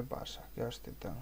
pasa? Que hostia tan...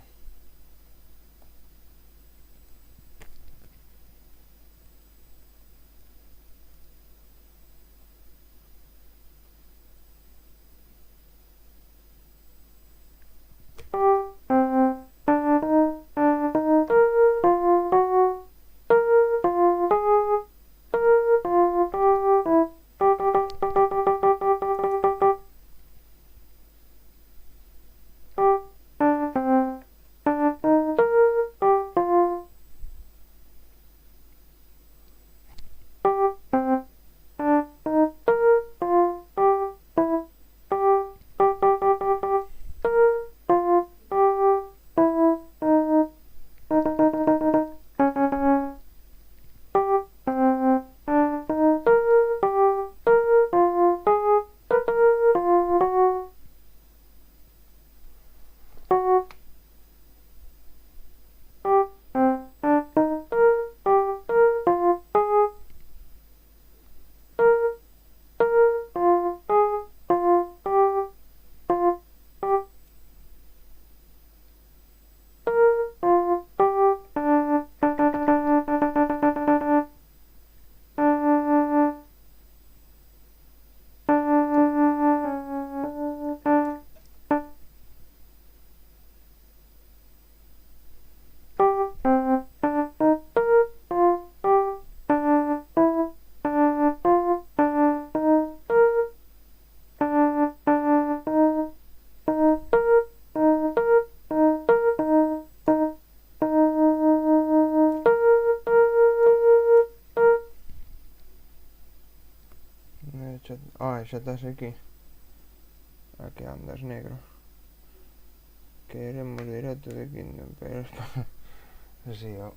Ai, xa estás aquí. A que andas, negro? Queremos directo de Kingdom, pero... así, ó.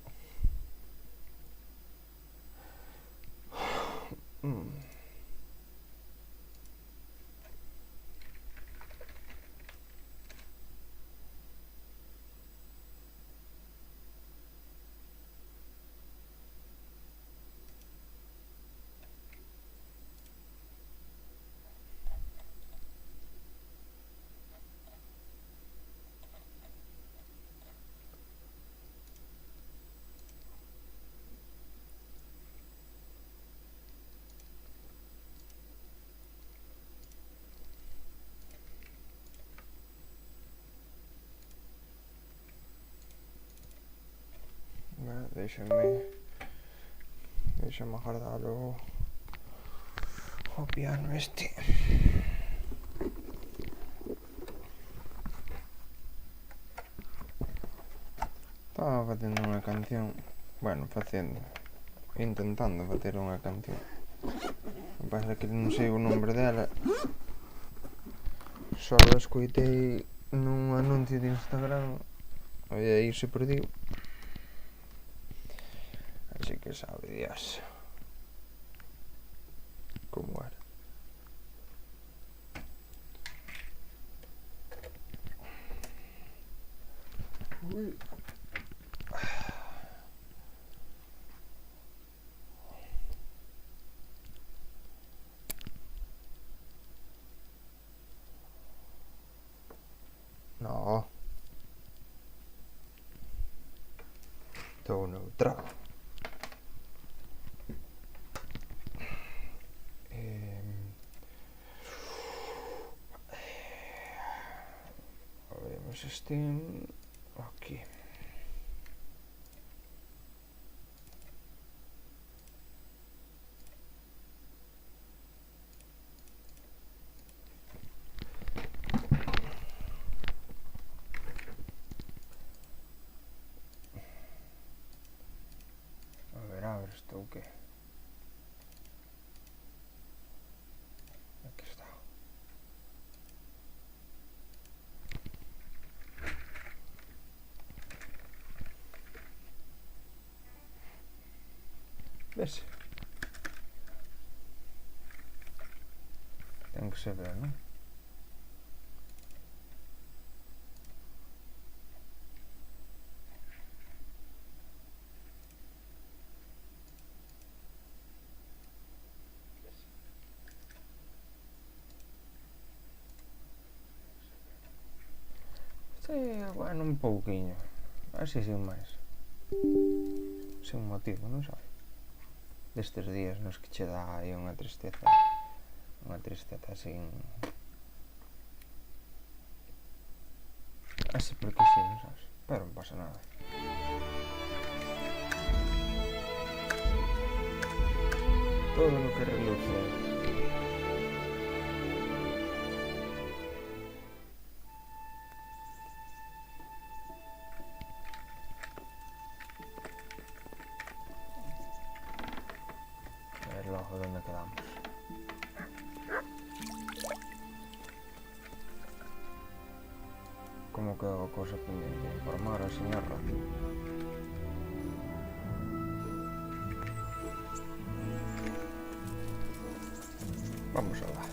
Déxame agardar o piano este. Estaba facendo unha canción. Bueno, intentando facer unha canción. O que pasa é que non sei o nombre dela. Só o escoitei nun anuncio de Instagram e aí se perdiu. Así que sabe Dios como era. Ui. No. Estou neutral. Abrimos Steam. Aquí. A ver, isto o que? Aquí está. Ves? Ten que se ver, non? Sí, un pouquiño. Así sin máis. Sin motivo, non sabe? Destes días nos que che dá aí unha tristeza. Unha tristeza sin... Así porque sí, non sabes? Pero non pasa nada. Todo lo que reluce. A ver logo donde quedamos. Como quedou a cousa pendiente? Informar ao señor Roth. Vamos alá.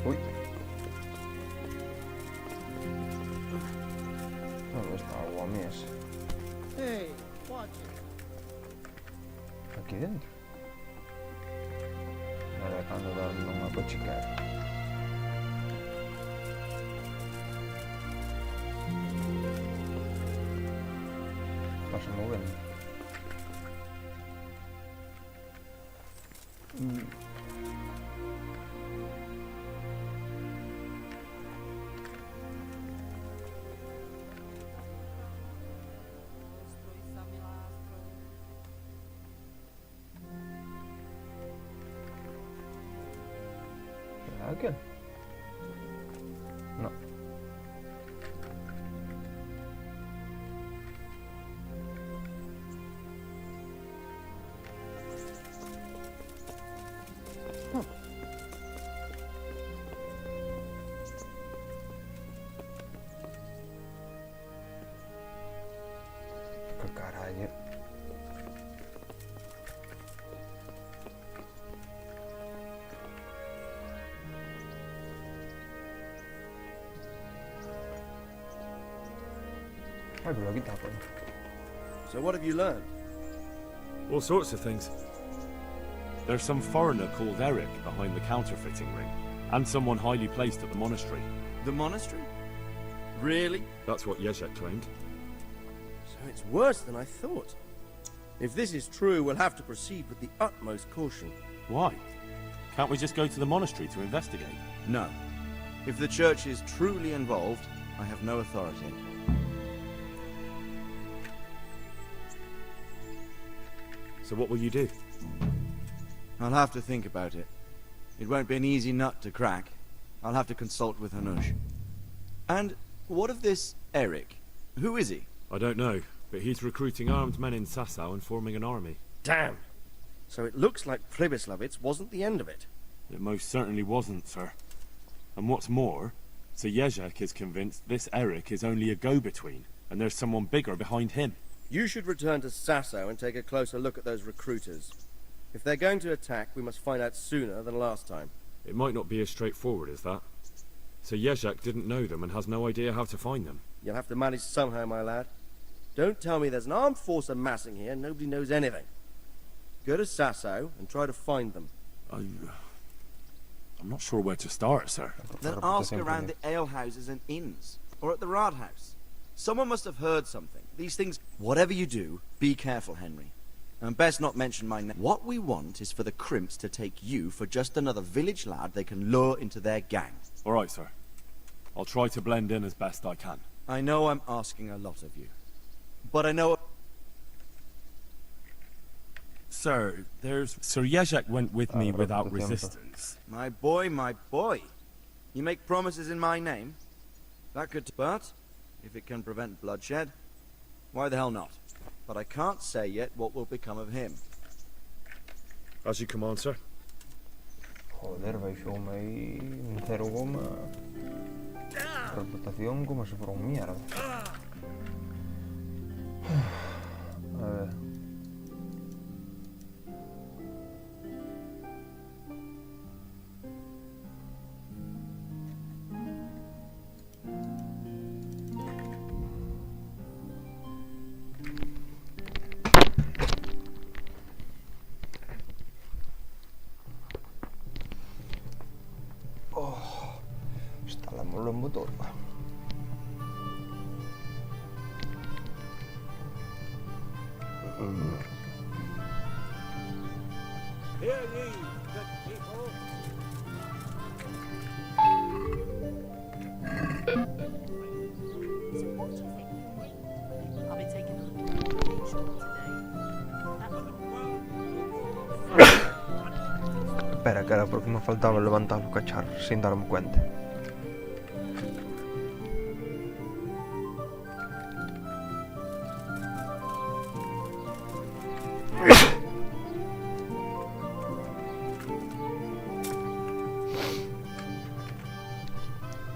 Uy. ¿Dónde está o home ese? Hey, watch it. Aquí dentro. Ahora cando darme unha cochicara. Estás movendo. ¿Será aquel? No. ¿Qué carallo? Ay, pero aquí está, coño. So what have you learned? All sorts of things. There's some foreigner called Eric behind the counterfeiting ring, and someone highly placed at the monastery. The monastery? Really? That's what Jezek claimed. So it's worse than I thought. If this is true, we'll have to proceed with the utmost caution. Why? Can't we just go to the monastery to investigate? No. If the church is truly involved, I have no authority. So what will you do? I'll have to think about it. It won't be an easy nut to crack. I'll have to consult with Hanush. And what of this Eric? Who is he? I don't know, but he's recruiting armed men in Sasau and forming an army. Damn! So it looks like Pribyslavitz wasn't the end of it. It most certainly wasn't, sir. And what's more, Sir Jezek is convinced this Eric is only a go-between, and there's someone bigger behind him. You should return to Sasau and take a closer look at those recruiters. If they're going to attack, we must find out sooner than last time. It might not be as straightforward as that. Sir Jezek didn't know them and has no idea how to find them. You'll have to manage somehow, my lad. Don't tell me there's an armed force amassing here and nobody knows anything. Go to Sasau and try to find them. I'm not sure where to start, sir. Then ask around the alehouses and inns, or at the Rathaus. Someone must have heard something. These things... Whatever you do, be careful, Henry. And best not mention my name. What we want is for the Crimps to take you for just another village lad they can lure into their gang. All right, sir. I'll try to blend in as best I can. I know I'm asking a lot of you. But I know... Sir, there's... Sir Jezek went with me without resistance. My boy, my boy. You make promises in my name? That could... But, if it can prevent bloodshed, why the hell not? But I can't say yet what will become of him. As you command, sir. Joder, baixoume aí un cero goma. Reputación como se for un mierda. A ver. todo. Hear ye, good people. So what do you think? I'll be taking a little vacation today. Espera, que era porque me faltaba levantar o cacharro sin darme cuenta.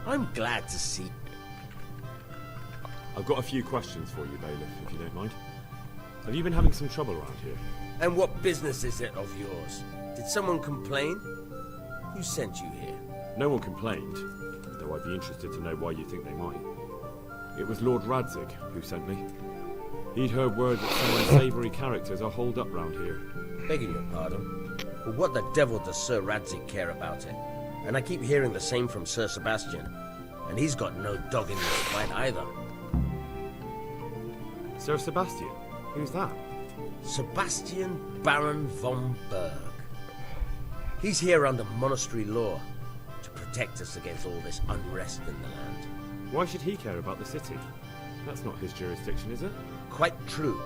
I'm glad to see. I've got a few questions for you, Bailiff, if you don't mind. Have you been having some trouble around here? And what business is it of yours? Did someone complain? Who sent you here? No one complained, though I'd be interested to know why you think they might. It was Lord Radzig who sent me. He'd heard word that some unsavoury characters are holed up round here. Begging your pardon. But what the devil does Sir Radzig care about it? And I keep hearing the same from Sir Sebastian. And he's got no dog in this fight either. Sir Sebastian? Who's that? Sebastian Baron von Berg. He's here under monastery law to protect us against all this unrest in the land. Why should he care about the city? That's not his jurisdiction, is it? Quite true.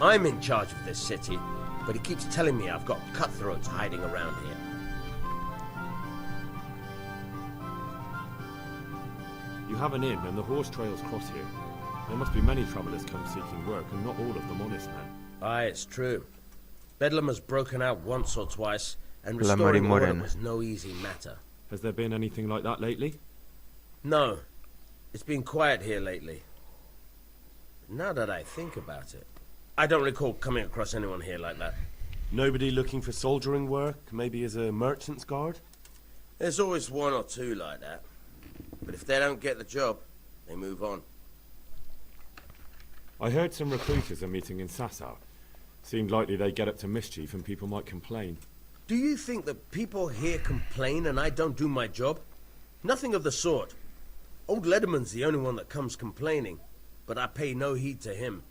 I'm in charge of this city, but he keeps telling me I've got cutthroats hiding around here. You have an inn and the horse trails cross here. There must be many travellers come seeking work, and not all of them honest men. Aye, it's true. Bedlam has broken out once or twice, and La restoring order Morena. was no easy matter. Has there been anything like that lately? No, it's been quiet here lately. Now that I think about it, I don't recall coming across anyone here like that. Nobody looking for soldiering work, maybe as a merchant's guard? There's always one or two like that. But if they don't get the job, they move on. I heard some recruiters are meeting in Sasau. Seemed likely they get up to mischief and people might complain. Do you think that people here complain and I don't do my job? Nothing of the sort. Old Lederman's the only one that comes complaining, but I pay no heed to him.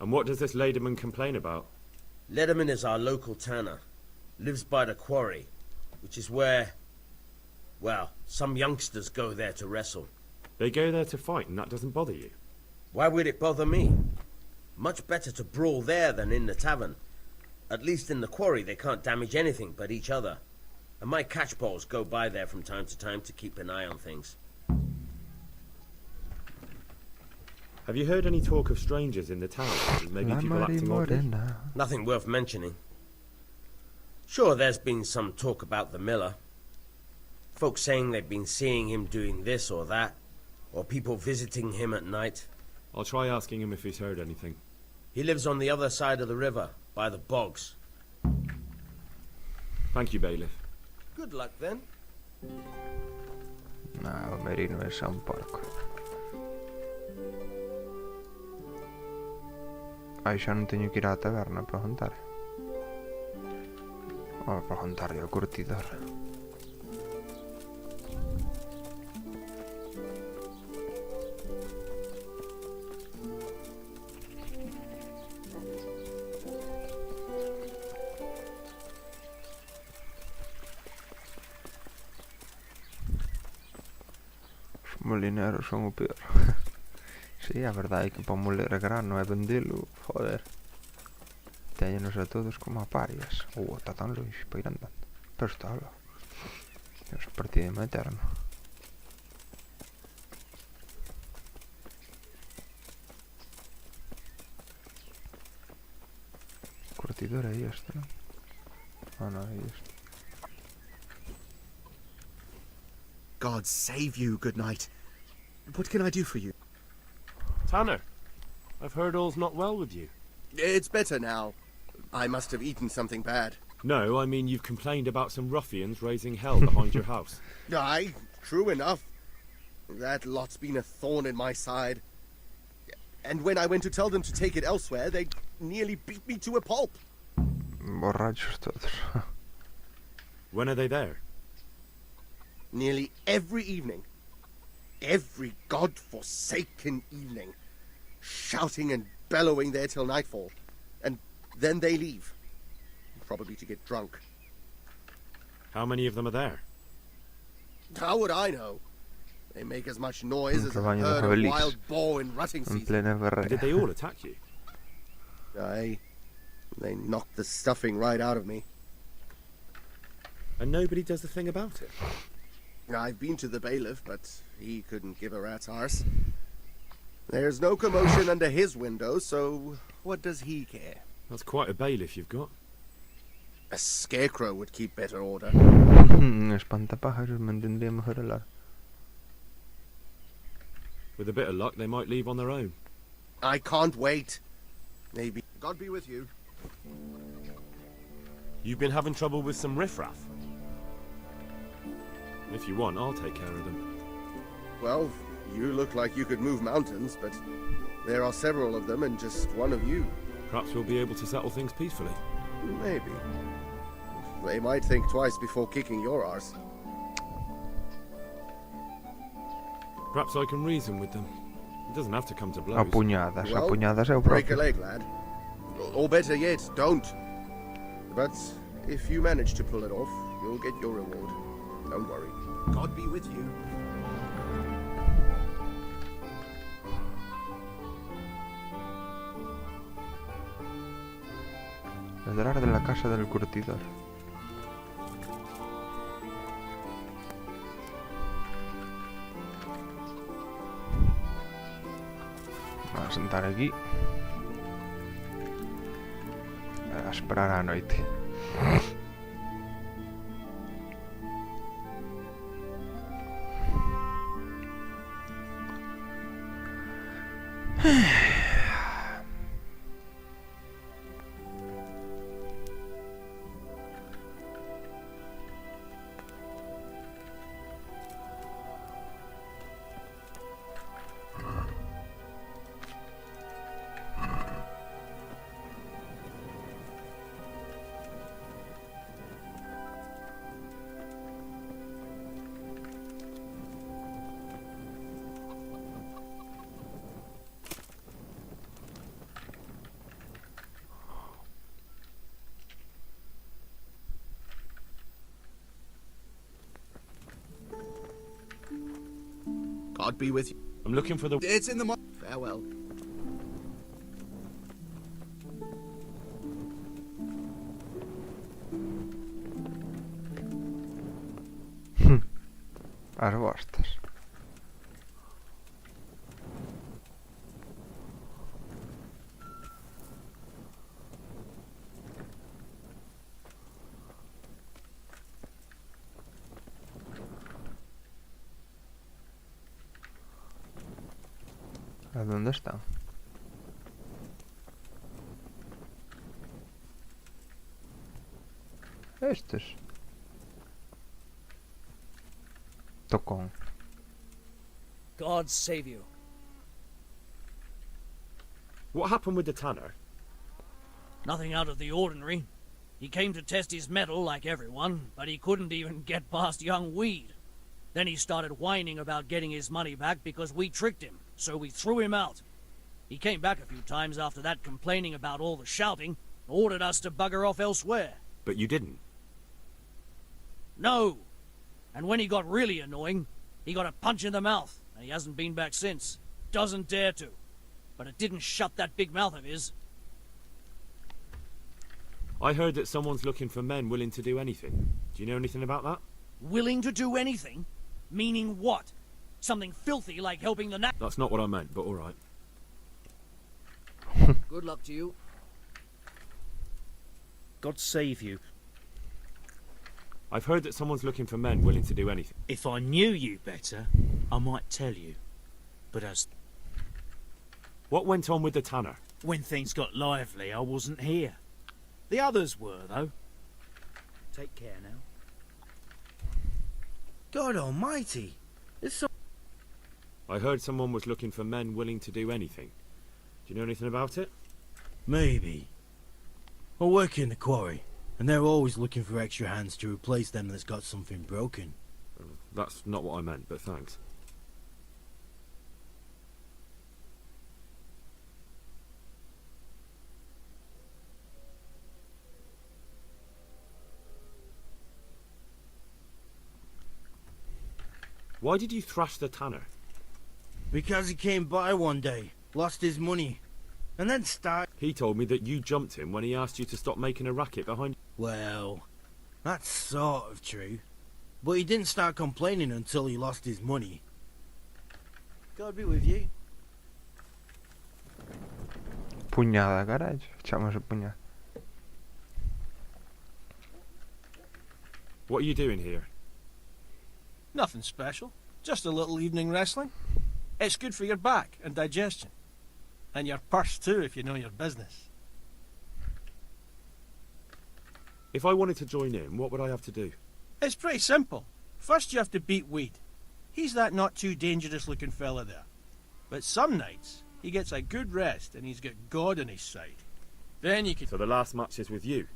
And what does this Lederman complain about? Lederman is our local tanner. Lives by the quarry, which is where, well, some youngsters go there to wrestle. They go there to fight and that doesn't bother you? Why would it bother me? Much better to brawl there than in the tavern. At least in the quarry they can't damage anything but each other. And my catchballs go by there from time to time to keep an eye on things. Have you heard any talk of strangers in the town? Maybe La people acting oddly? Morena. Nothing worth mentioning. Sure, there's been some talk about the miller. Folks saying they've been seeing him doing this or that, or people visiting him at night. I'll try asking him if he's heard anything. He lives on the other side of the river, by the bogs. Thank you, Bailiff. Good luck then. No, Merino es un porco. Ai, xa non teño que ir á taberna para jantar. Para jantar e ao curtidor. Os molineros son o peor. Sí, a verdade é que para moler grano e vendelo, joder, teñenos a todos como a parias. Está tan longe para ir andando. Pero está lá. É un partido eterno. Curtidor é este, non? Ah, non, é este. God save you, good knight. What can I do for you? Tanner, I've heard all's not well with you. It's better now. I must have eaten something bad. No, I mean you've complained about some ruffians raising hell behind your house. Aye, true enough. That lot's been a thorn in my side. And when I went to tell them to take it elsewhere, they nearly beat me to a pulp. Borrachos todos. When are they there? Nearly every evening. every god-forsaken evening, shouting and bellowing there till nightfall, and then they leave, probably to get drunk. How many of them are there? How would I know? They make as much noise as a Campagna de herd of jabalís. wild boar in rutting En season. plena Did guerra. they all attack you? Aye, they knocked the stuffing right out of me. And nobody does a thing about it? I've been to the bailiff, but he couldn't give a rat's arse. There's no commotion under his window, so what does he care? That's quite a bailiff you've got. A scarecrow would keep better order. Espantapájaros mantendría mejor el ar. With a bit of luck, they might leave on their own. I can't wait. Maybe. God be with you. You've been having trouble with some riffraff. If you want, I'll take care of them. Well, you look like you could move mountains, but there are several of them and just one of you. Perhaps we'll be able to settle things peacefully. Maybe. They might think twice before kicking your arse. Perhaps I can reason with them. It doesn't have to come to blows. Apuñadas, Well, apuñadas é o break a próprio. leg, lad. Or better yet, don't. But if you manage to pull it off, you'll get your reward. Don't worry. God be with you. Ladrar de la casa del curtidor. Vamos a sentar aquí. A esperar a noite. God be with you. I'm looking for the... It's in the farewell. As bostas. ¿A dónde están? Estes. Tocón. God save you. What happened with the tanner? Nothing out of the ordinary. He came to test his mettle like everyone, but he couldn't even get past young Weed. Then he started whining about getting his money back because we tricked him, so we threw him out. He came back a few times after that complaining about all the shouting, ordered us to bugger off elsewhere. But you didn't. No! And when he got really annoying, he got a punch in the mouth, and he hasn't been back since. Doesn't dare to. But it didn't shut that big mouth of his. I heard that someone's looking for men willing to do anything. Do you know anything about that? Willing to do anything? Meaning what? Something filthy like helping the That's not what I meant, but alright. Good luck to you. God save you. I've heard that someone's looking for men willing to do anything. If I knew you better, I might tell you. But as What went on with the tanner? when things got lively, I wasn't here. The others were, though. Take care now. God almighty! It's so... I heard someone was looking for men willing to do anything. Do you know anything about it? Maybe. I work in the quarry, and they're always looking for extra hands to replace them that's got something broken. That's not what I meant, but thanks. Why did you thrash the tanner? Because he came by one day, lost his money, and then started... He told me that you jumped him when he asked you to stop making a racket behind... Well, that's sort of true. But he didn't start complaining until he lost his money. God be with you. Pugnata, caralho. Facciamoci pugnata. What are you doing here? Nothing special. Just a little evening wrestling. It's good for your back and digestion. And your purse too, if you know your business. If I wanted to join in, what would I have to do? It's pretty simple. First you have to beat Weed. He's that not too dangerous looking fella there. But some nights, he gets a good rest and he's got God on his side. Then you can... So the last match is with you?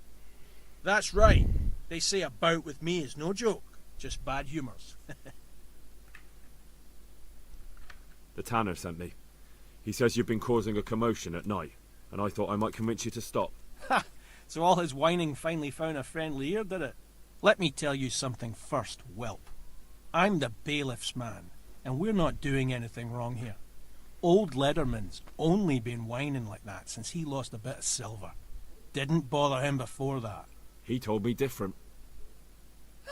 That's right. They say a bout with me is no joke. Just bad humours. The tanner sent me. He says you've been causing a commotion at night, and I thought I might convince you to stop. Ha! So all his whining finally found a friendly ear, did it? Let me tell you something first, whelp. I'm the bailiff's man, and we're not doing anything wrong here. Old Lederman's only been whining like that since he lost a bit of silver. Didn't bother him before that. He told me different.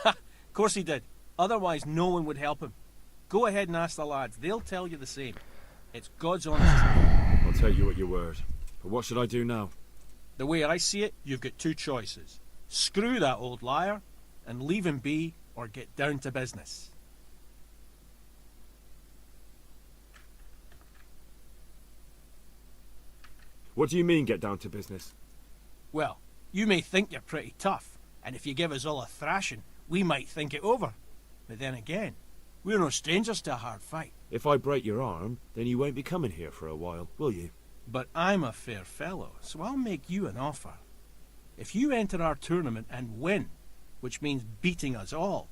Ha! Of course he did. Otherwise no one would help him. Go ahead and ask the lads. They'll tell you the same. It's God's honest truth. I'll take you at your word. But what should I do now? The way I see it, you've got two choices. Screw that old liar and leave him be, or get down to business. What do you mean, get down to business? Well, you may think you're pretty tough, and if you give us all a thrashing, we might think it over. But then again, we're no strangers to a hard fight. If I break your arm, then you won't be coming here for a while, will you? But I'm a fair fellow, so I'll make you an offer. If you enter our tournament and win, which means beating us all...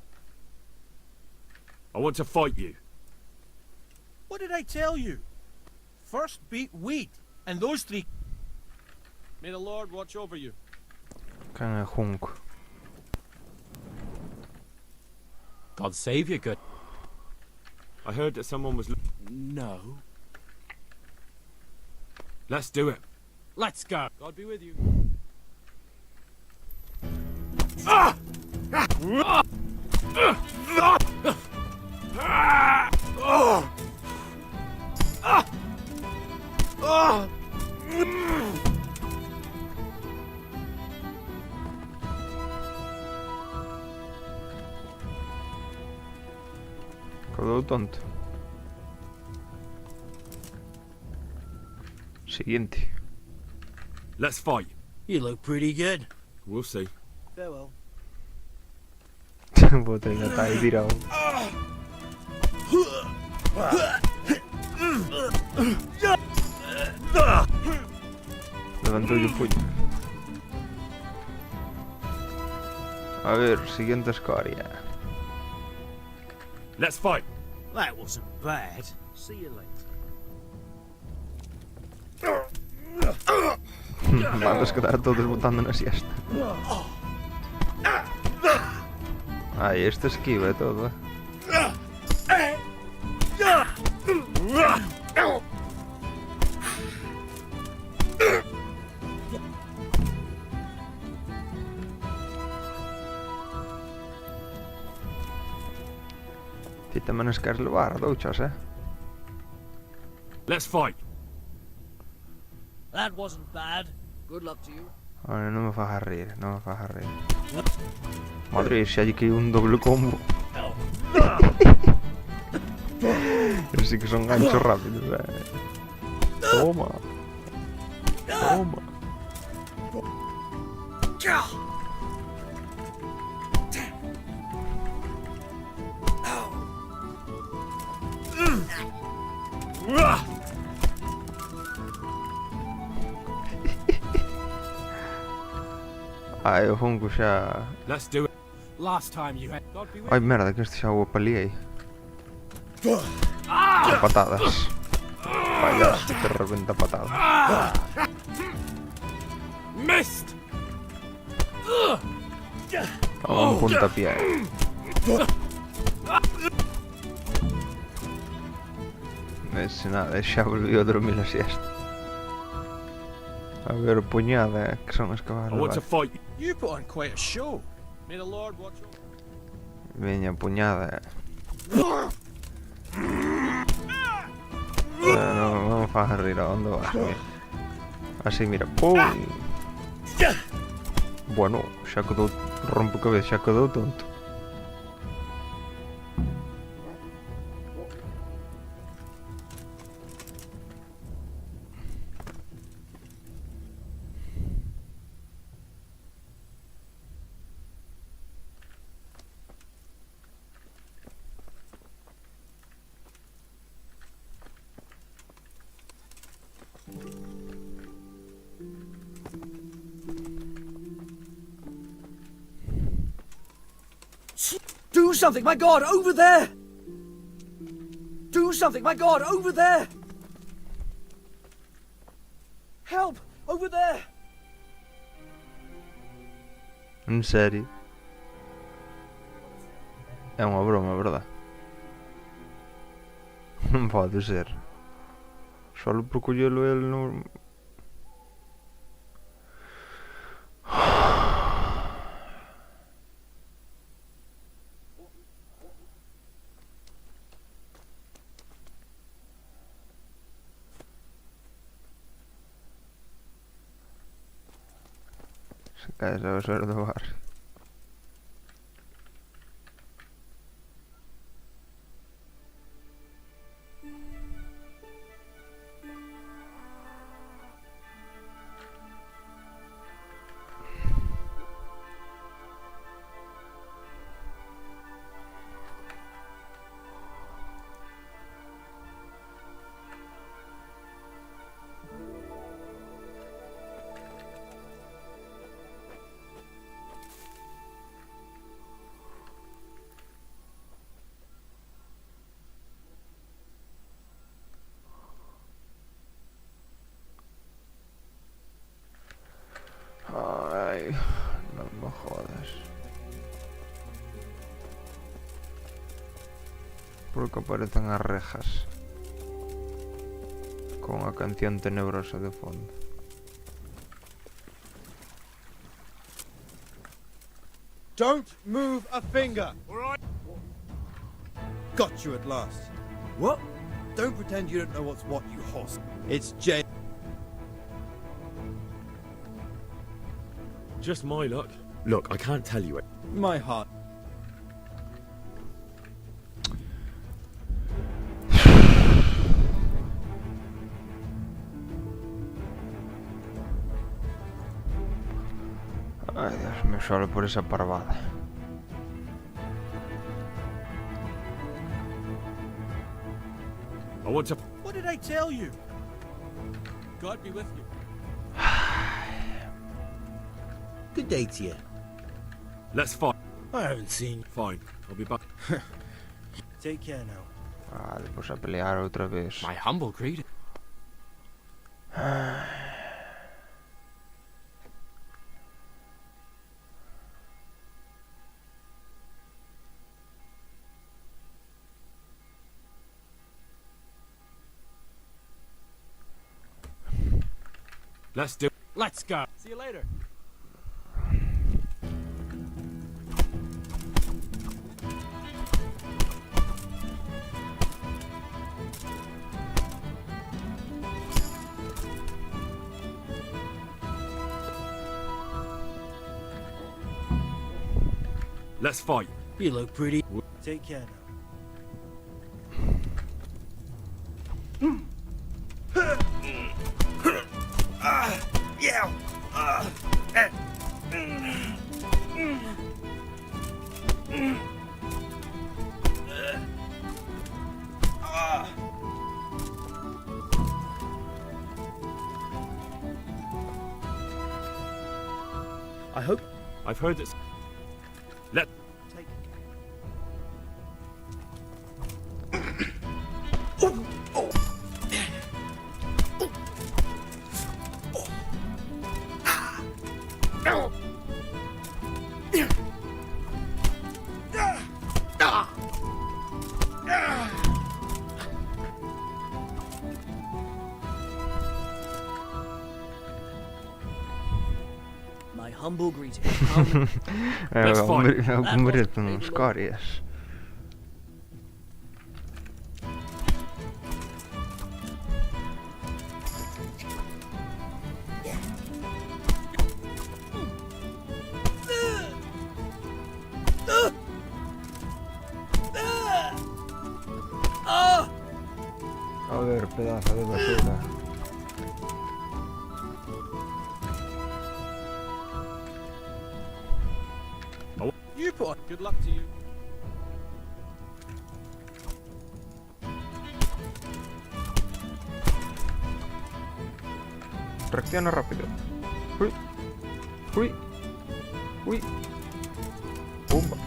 I want to fight you. What did I tell you? First beat Weed, and those three... May the Lord watch over you. Kan hunk. God save you, good. I heard that someone was... No. Let's do it. Let's go. God be with you. Quedou tonto. Siguiente. Let's fight. You look pretty good. We'll see. Farewell. Puta, já tá aí virado. Levantou-lhe o punho. A ver, siguiente escória. Let's fight. That wasn't bad. See you later. Vamos quedar todos botando na siesta. Ai, este esquiva é todo. Ti também não queres levar, douchas, eh? Let's fight. That wasn't bad. Good luck to you. Olha, não me faz rir, não me faz rir. Madre, se hay que un doble combo. Sí que son ganchos rápidos, eh. Toma. Toma. Ai, o fungo xa... Let's do it. Last time you had... God be with Ai, merda, que este xa o apaleei. Patadas. Fallaste, te reventa patada. Missed. Toma un puntapié. Nada, xa volviu a dormir a siesta. A ver, puñada, que son as que vas I want to levar. fight. You put on quite a show. May the Lord watch over. Veña, puñada. Non faz rir, a onde vas? Mira. Así, mira, pum. Bueno, xa quedou rompo cabeza, xa quedou tonto. Do something, my God, over there! Do something, my God, over there! Help, over there! En serio? É unha broma, verdad? Non pode ser. Solo por collelo el no... Se cae a ser do barrio. Ay, no me jodas. Porque aparecen as rejas con a canción tenebrosa de fondo. Don't move a finger! Alright. Got you at last. What? Don't pretend you don't know what's what, you hoss. It's Jay. Just my luck. Look, I can't tell you it. My heart. Ay, Dios mío, solo por esa parvada. I want to... What did I tell you? God be with you. Good day to you. Let's fight. I haven't seen. Fine, I'll be back. Take care now. Vale, pues a pelear otra vez. My humble greeting. Let's do... Let's go. See you later. Let's fight. You look pretty. Take care now. Yeah. I hope... I've heard that... Let... Take my humble greeting. Let's fight. Come vedete non scorias. Joder, pedazo de basura. You put. Good luck to you. Reacciona rápido. Uy. Uy. Uy. Pumba.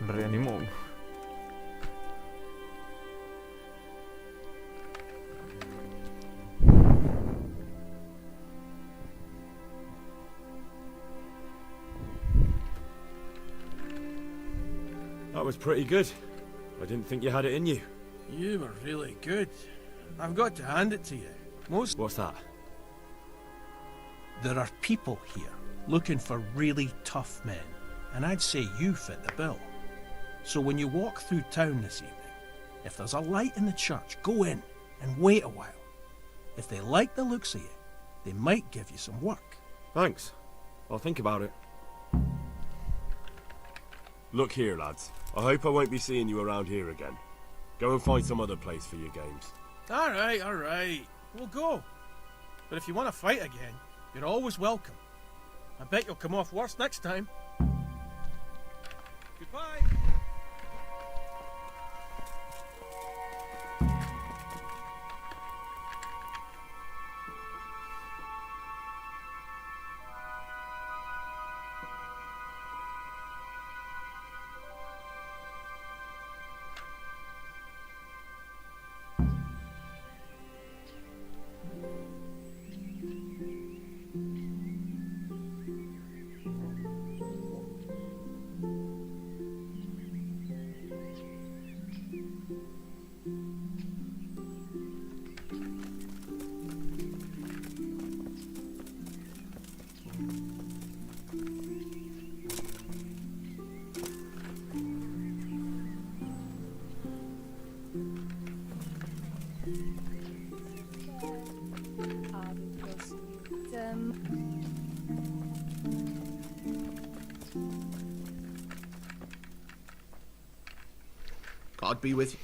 Reanimó. That was pretty good. I didn't think you had it in you. You were really good. I've got to hand it to you. What's that? There are people here looking for really tough men, and I'd say you fit the bill. So when you walk through town this evening, if there's a light in the church, go in and wait a while. If they like the looks of you, they might give you some work. Thanks. I'll think about it. Look here, lads. I hope I won't be seeing you around here again. Go and find some other place for your games. All right. We'll go. But if you want to fight again, you're always welcome. I bet you'll come off worse next time. Goodbye. God be with you.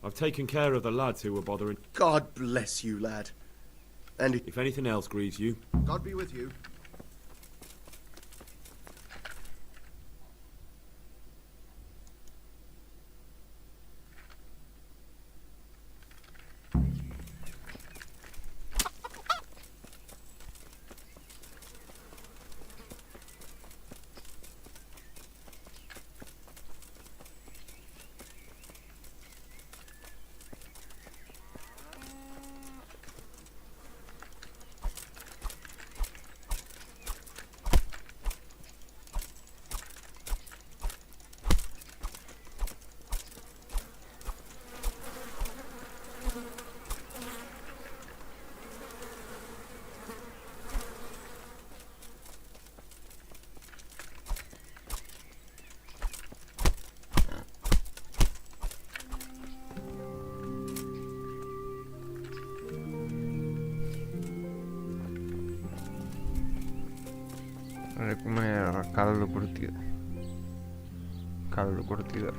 I've taken care of the lads who were bothering. God bless you, lad. And if anything else grieves you, God be with you. Come era? Caldo curtido. Caldo curtidor.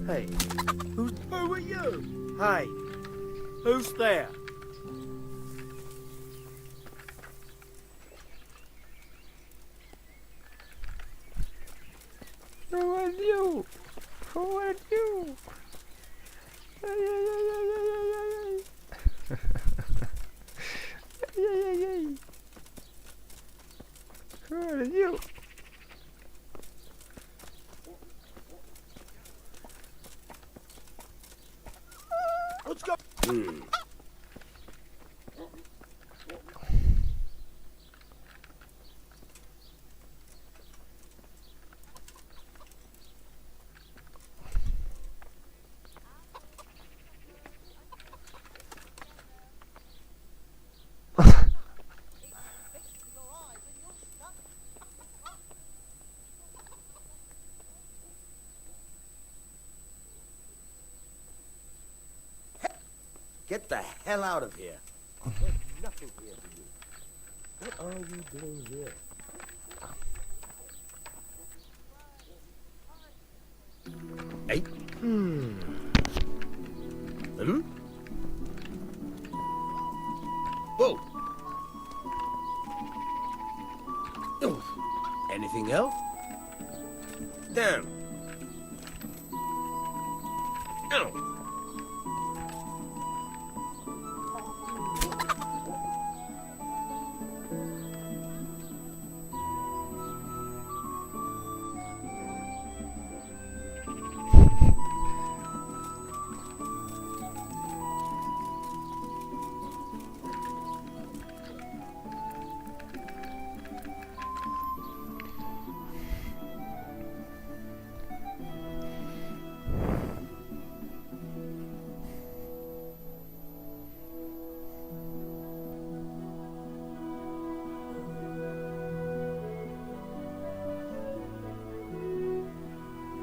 Hey, who are you? Hey, who's there? Who are you? Who are you? Ay, ay, ay, ay, ay, ay, ay. Ay, ay, ay, ay. Who are you? Let's go. Get the hell out of here. There's nothing here for you. What are you doing here? Hey. Hmm? Whoa. Oh. Anything else? Damn. Ow.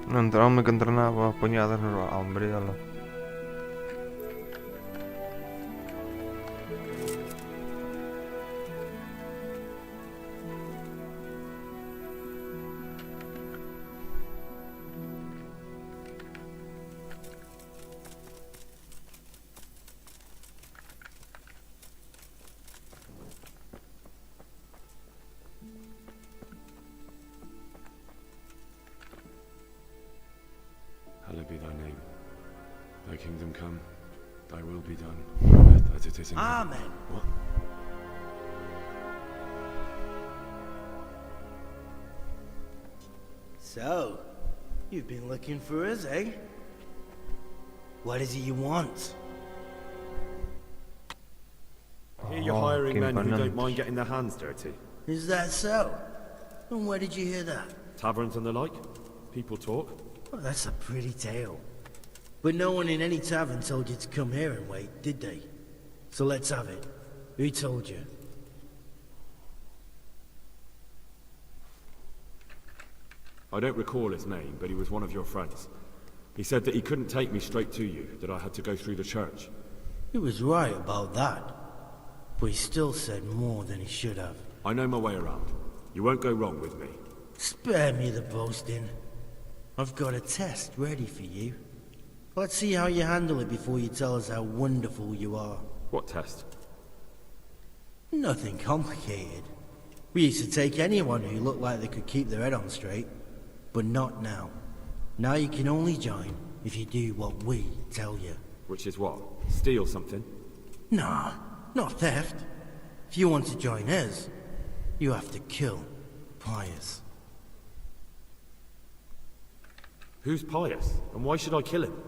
Non trovami che tornavo appognato all'ombrello. Hallowed be thy name. Thy kingdom come, thy will be done, on earth as it is in heaven. Amen. What? So, you've been looking for us, eh? What is it you want? Here you're hiring men who don't mind getting their hands dirty. Is that so? And where did you hear that? Taverns and the like. People talk. Well, that's a pretty tale. But no one in any tavern told you to come here and wait, did they? So let's have it. Who told you? I don't recall his name, but he was one of your friends. He said that he couldn't take me straight to you, that I had to go through the church. He was right about that. But he still said more than he should have. I know my way around. You won't go wrong with me. Spare me the boasting. I've got a test ready for you. Let's see how you handle it before you tell us how wonderful you are. What test? Nothing complicated. We used to take anyone who looked like they could keep their head on straight. But not now. Now you can only join if you do what we tell you. Which is what? Steal something? Nah, not theft. If you want to join us, you have to kill Pius. Who's Pius? And why should I kill him?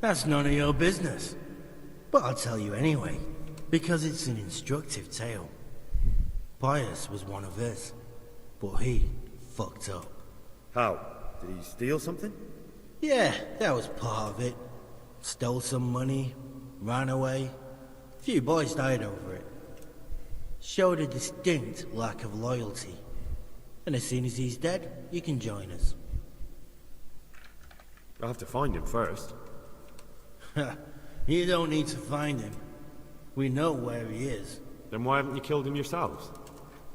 That's none of your business. But I'll tell you anyway, because it's an instructive tale. Pius was one of us, but he fucked up. How? Did he steal something? Yeah, that was part of it. Stole some money, ran away. A few boys died over it. Showed a distinct lack of loyalty. And as soon as he's dead, you can join us. I'll have to find him first. You don't need to find him. We know where he is. Then why haven't you killed him yourselves?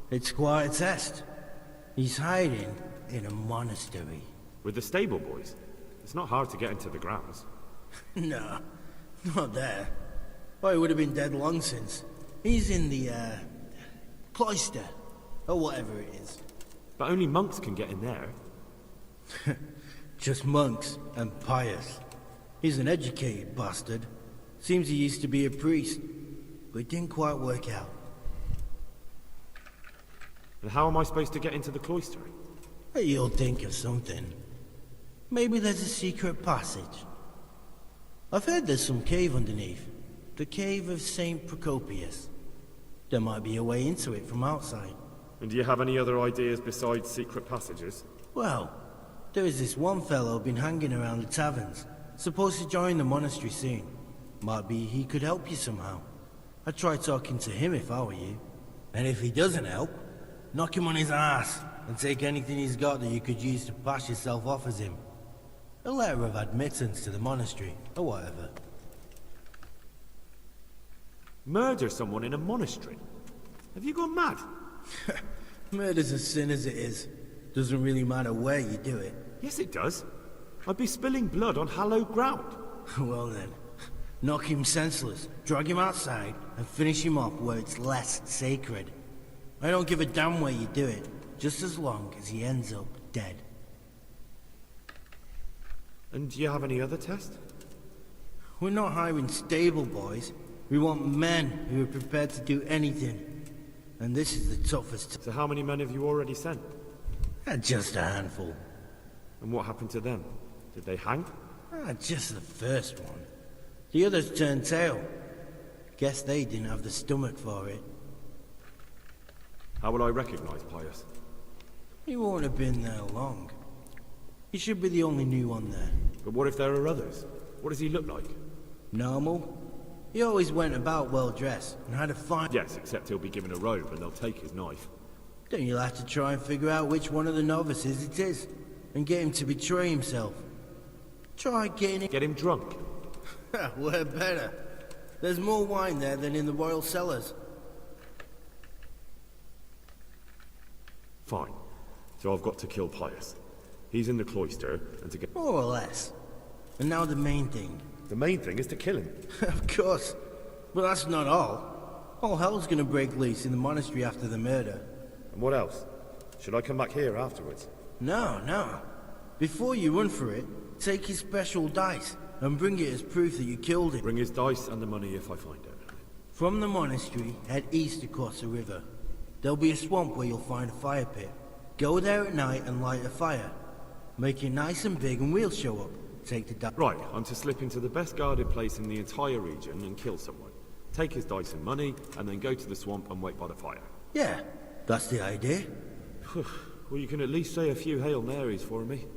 It's quite a test. He's hiding in a monastery. With the stable boys? It's not hard to get into the grounds. No, not there. I would have been dead long since. He's in the, cloister, or whatever it is. But only monks can get in there. Just monks and pious. He's an educated bastard. Seems he used to be a priest, but it didn't quite work out. And how am I supposed to get into the cloister? You'll think of something. Maybe there's a secret passage. I've heard there's some cave underneath. The cave of St. Procopius. There might be a way into it from outside. And do you have any other ideas besides secret passages? Well, there is this one fellow been hanging around the taverns. Supposed to join the monastery soon. Might be he could help you somehow. I'd try talking to him if I were you. And if he doesn't help, knock him on his ass and take anything he's got that you could use to pass yourself off as him. A letter of admittance to the monastery, or whatever. Murder someone in a monastery? Have you gone mad? Murder's a sin as it is. Doesn't really matter where you do it. Yes, it does. I'd be spilling blood on hallowed ground. Well then, knock him senseless, drag him outside, and finish him off where it's less sacred. I don't give a damn where you do it, just as long as he ends up dead. And do you have any other test? We're not hiring stable boys. We want men who are prepared to do anything. And this is the toughest. So how many men have you already sent? Just a handful. And what happened to them? Did they hang? Just the first one. The others turned tail. Guess they didn't have the stomach for it. How will I recognize Pius? He won't have been there long. He should be the only new one there. But what if there are others? What does he look like? Normal. He always went about well-dressed and had a fine... Yes, except he'll be given a robe and they'll take his knife. Then you'll have to try and figure out which one of the novices it is, and get him to betray himself. Try getting Get him drunk. We're better. There's more wine there than in the royal cellars. Fine. So I've got to kill Pius. He's in the cloister, and to get... More or less. And now the main thing. The main thing is to kill him. Of course. But that's not all. All hell's gonna break loose in the monastery after the murder. And what else? Should I come back here afterwards? No. Before you run for it, take his special dice and bring it as proof that you killed him. Bring his dice and the money if I find it. From the monastery, head east across the river. There'll be a swamp where you'll find a fire pit. Go there at night and light a fire. Make it nice and big and we'll show up. Take the dice. Right, I'm to slip into the best guarded place in the entire region and kill someone. Take his dice and money, and then go to the swamp and wait by the fire. Yeah, that's the idea. Well, you can at least say a few Hail Marys for me.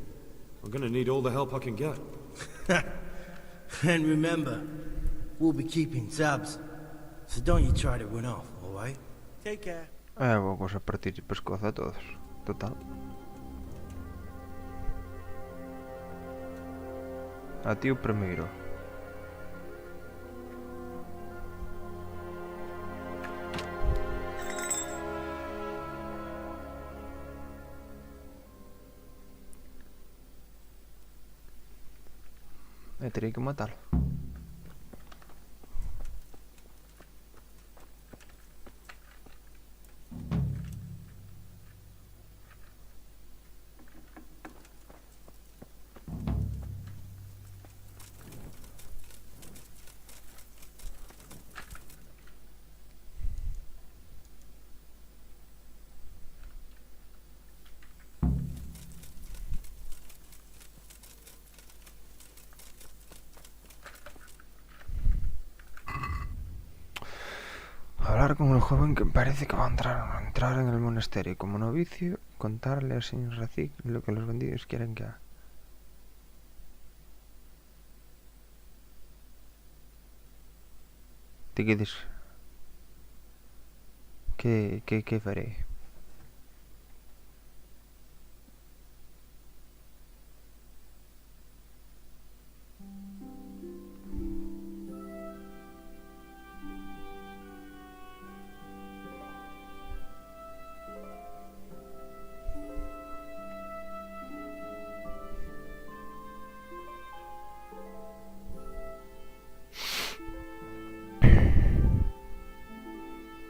I'm gonna need all the help I can get. And remember, we'll be keeping tabs. So don't you try to run off, alright? Take care. Vamos a partir el pescozo a todos. Total. A ti o primeiro. Teria que matá-lo. Hablar con el joven que parece que va a entrar en el monasterio como novicio, contarle a señor Razik lo que los bandidos quieren que haga. ¿Te quedes? ¿Qué faré?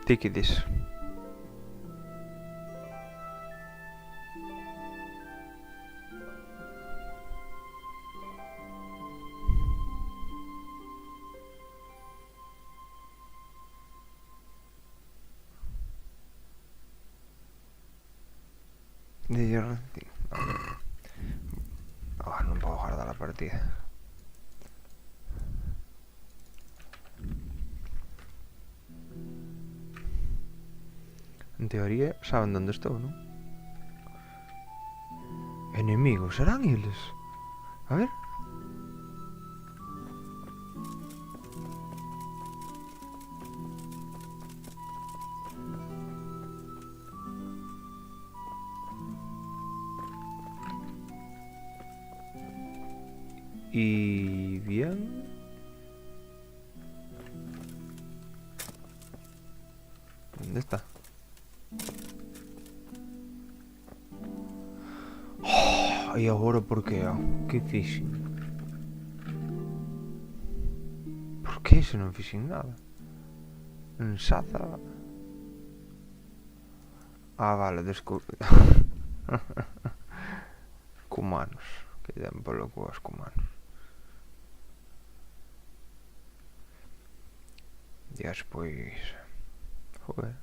Tikidis. Non puedo guardar la partida. En teoría saben dónde estou, non? Enemigos, serán eles? A ver. Y bien. ¿Dónde está? Oh, e agora por que? Que fixen? Por que se non fixen nada? Ensada. Ah, vale, descubrí. Cumanos. Que den polo cu os cumanos. E despois... Joder.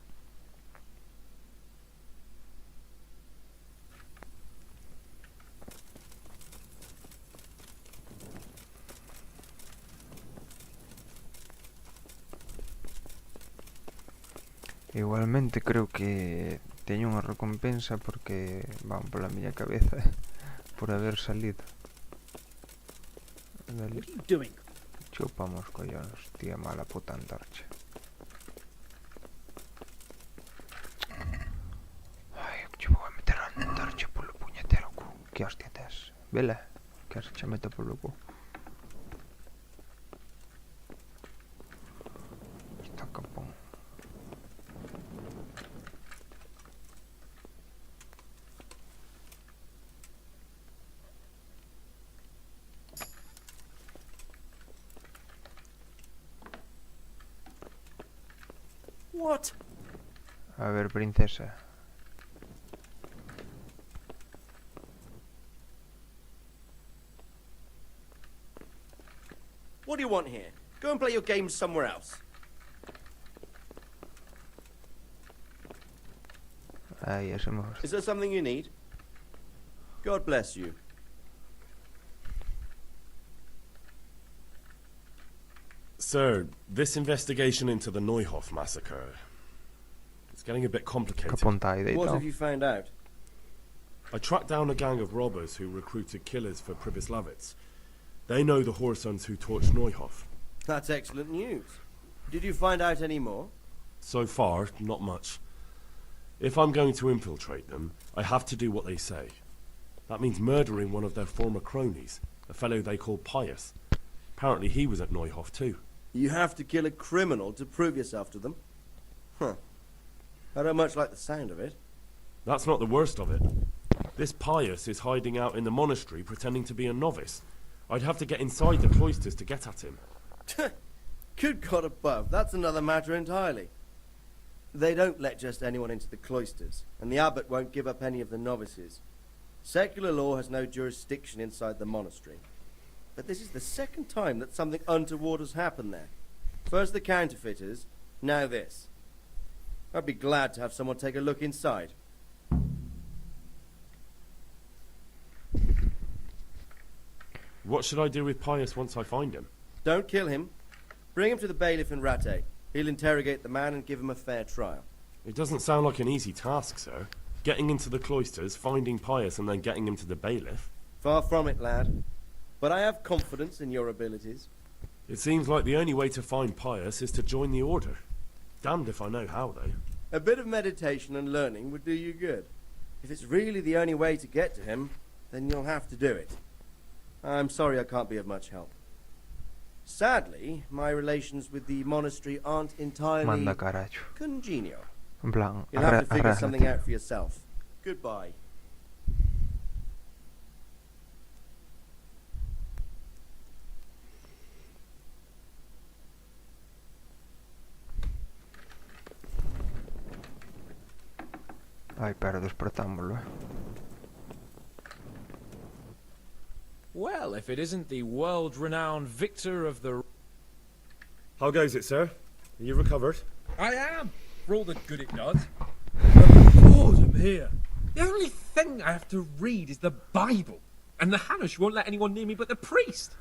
Igualmente creo que teño unha recompensa porque van pola miña cabeza por haber salido. Dale. What are you doing? Chupamos collóns, tía mala puta antorcha. Ai, che vou a meter a antorcha polo puñetero cu. Que hostia tes? Vela, que se che meto polo cu. Está capón. What? A ver, princesa. What do you want here? Go and play your games somewhere else. Ai, eso me gusta. Is there something you need? God bless you. Sir, this investigation into the Neuhof massacre... It's getting a bit complicated. What have you found out? I tracked down a gang of robbers who recruited killers for Pribyslavitz. They know the Horsons who torched Neuhof. That's excellent news. Did you find out any more? So far, not much. If I'm going to infiltrate them, I have to do what they say. That means murdering one of their former cronies, a fellow they call Pius. Apparently he was at Neuhof too. You have to kill a criminal to prove yourself to them? Huh. I don't much like the sound of it. That's not the worst of it. This Pius is hiding out in the monastery pretending to be a novice. I'd have to get inside the cloisters to get at him. Good God above, that's another matter entirely. They don't let just anyone into the cloisters, and the abbot won't give up any of the novices. Secular law has no jurisdiction inside the monastery. But this is the second time that something untoward has happened there. First the counterfeiters, now this. I'd be glad to have someone take a look inside. What should I do with Pius once I find him? Don't kill him. Bring him to the bailiff in Rattay. He'll interrogate the man and give him a fair trial. It doesn't sound like an easy task, sir. Getting into the cloisters, finding Pius, and then getting him to the bailiff. Far from it, lad. But I have confidence in your abilities. It seems like the only way to find Pius is to join the order. Damned if I know how, though. A bit of meditation and learning would do you good. If it's really the only way to get to him, then you'll have to do it. I'm sorry I can't be of much help. Sadly, my relations with the monastery aren't entirely congenial. En plan, You'll have to figure something out for yourself. Goodbye. Ai, pero despertámoslo, Well, if it isn't the world-renowned victor of the... How goes it, sir? Are you recovered? I am, for all the good it does. I'm boredom here. The only thing I have to read is the Bible, and the Hanush won't let anyone near me but the priest.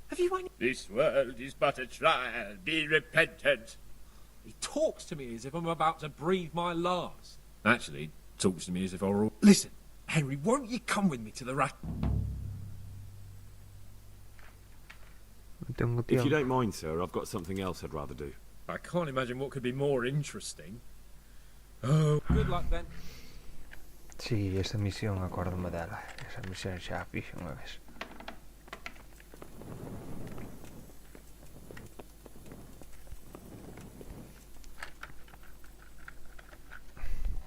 Have you any... This world is but a trial. Be repentant. He talks to me as if I'm about to breathe my last. Actually, he talks to me as if I were all... Listen, Henry, won't you come with me to the If you don't mind, sir, I've got something else I'd rather do. I can't imagine what could be more interesting. Oh, good luck then. Sí, esa misión, acórdame dela. Esa misión xa a fixe unha vez.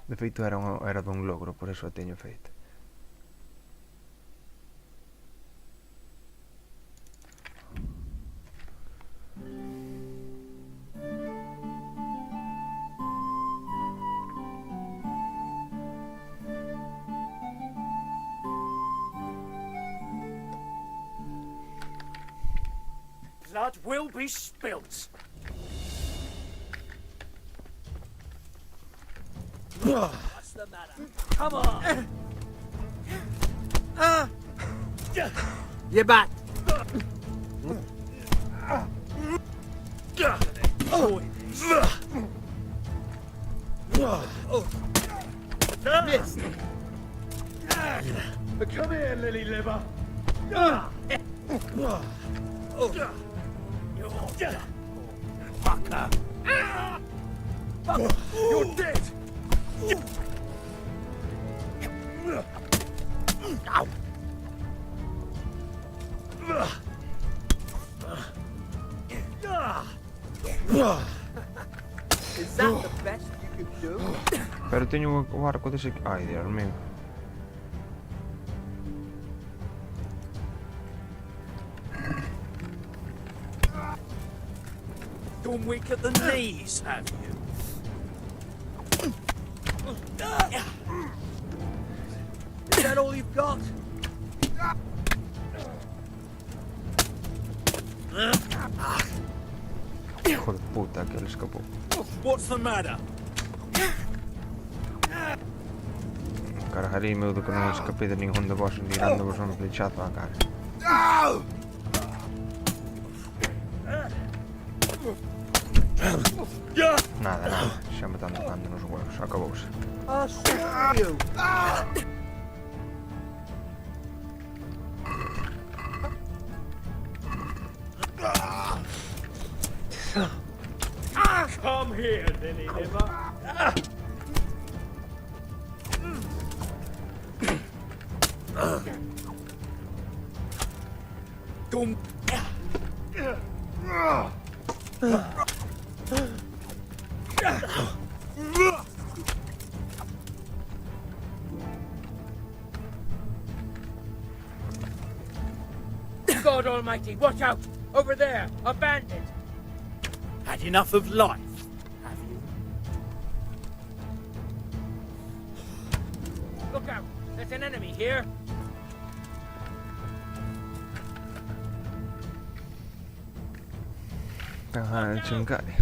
De feito era dun logro, por eso a teño feito. Blood will be spilt. What's the matter? Come on! You're back! Missed! Come here, lily liver! Fucker! You're dead! Ow! Is that the best you could do? Pero teño o arco dese... Ai, Dios mío. Gone weak at the knees, have you? Is that all you've got? Hijo de puta, que le escapou. What's the matter? Caralho, meu, de que non escapei de ningún de vos tirando-vos un flechazo á cara. Nada, nada, xa me están tocando nos huevos, acabouse. I'll show you! Come here, lily liver. Gone. God almighty, watch out! Over there, a bandit! Had enough of life, have you? Look out! There's an enemy here! Ajá, el chingare.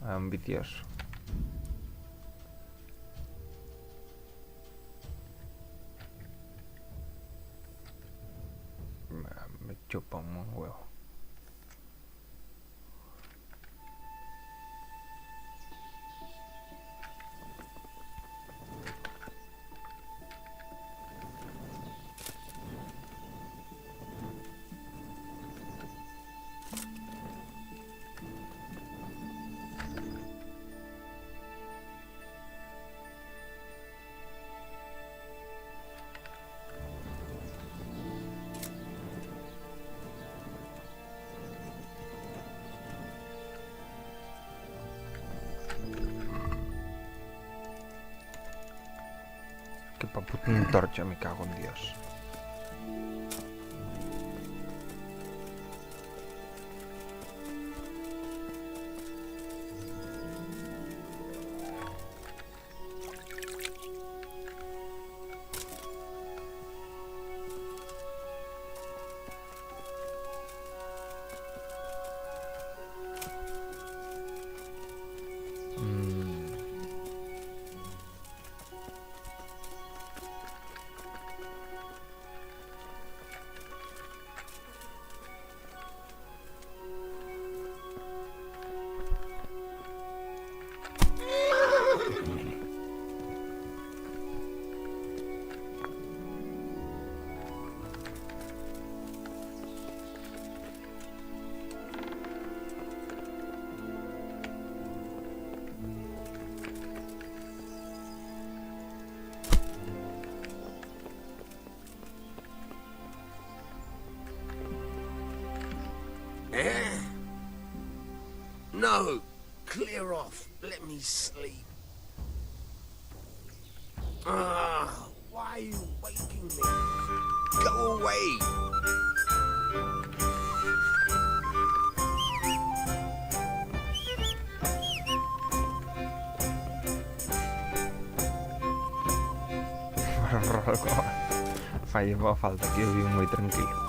Ambicioso. Me chupa un huevo. Que pa puta antorcha, me cago en Dios. Eh? No, clear off. Let me sleep. Ah, why are you waking me? Go away. Fai falta que eu vivo moi tranquilo.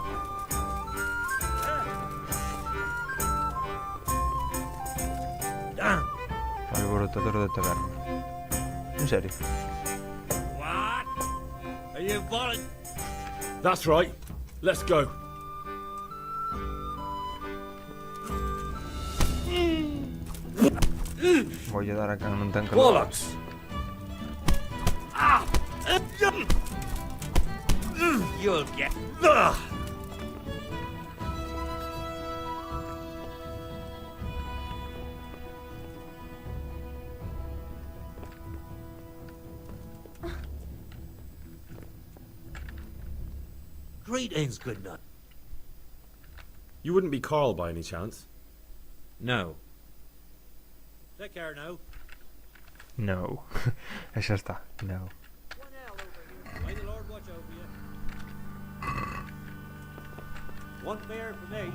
Alborotador de taberna. En serio? What? Are you volunteering? That's right. Let's go. Voy a dar a que non ten que Bollocks! You'll get. Greetings, good night. You wouldn't be Carl by any chance? No. Take care now. No. E xa está. No. May the Lord watch over you. One beer for me.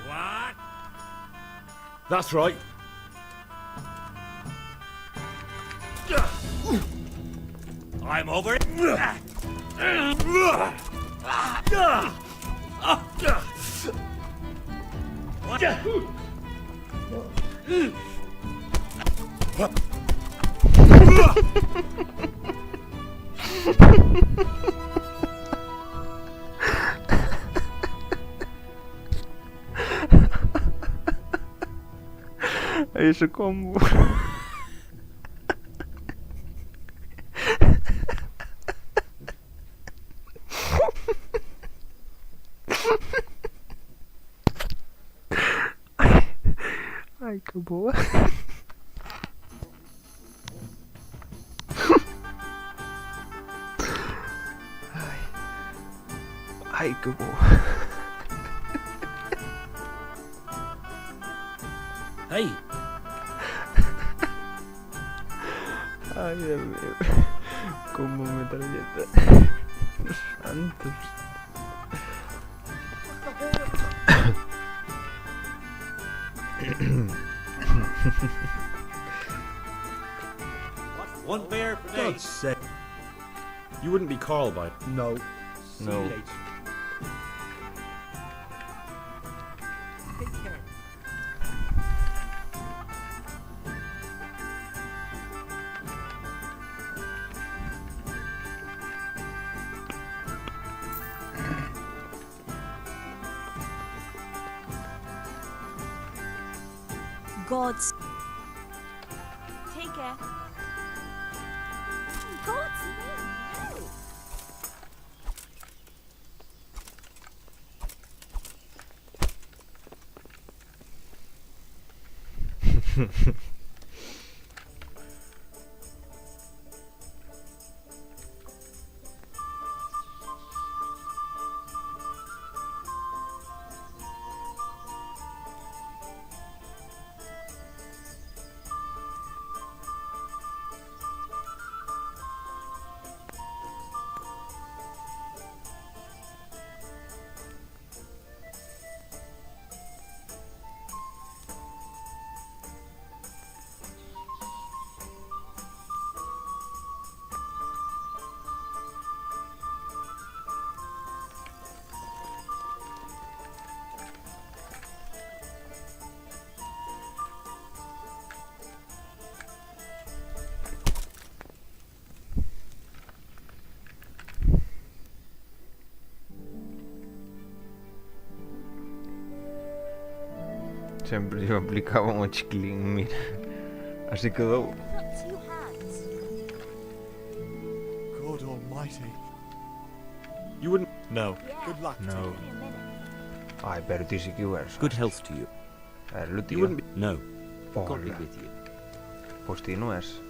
What? That's right. I'm over it. Ese combo. Ai, que boa. Ai, que boa. Hey. Ai, Dios mío. Como metralleta. Santos. One beer for me. God's sake. You wouldn't be Carl by... No. See No. you later. Take care. God's. Take care. God's name, no. Sempre yo aplicaba un chiquilín, mira. Así quedou. God almighty. You wouldn't... No. Good luck. No. Ay, pero ti sí que o eres. Good health to you. Erlo, tío. You wouldn't be... No. Hola. Pues ti no es.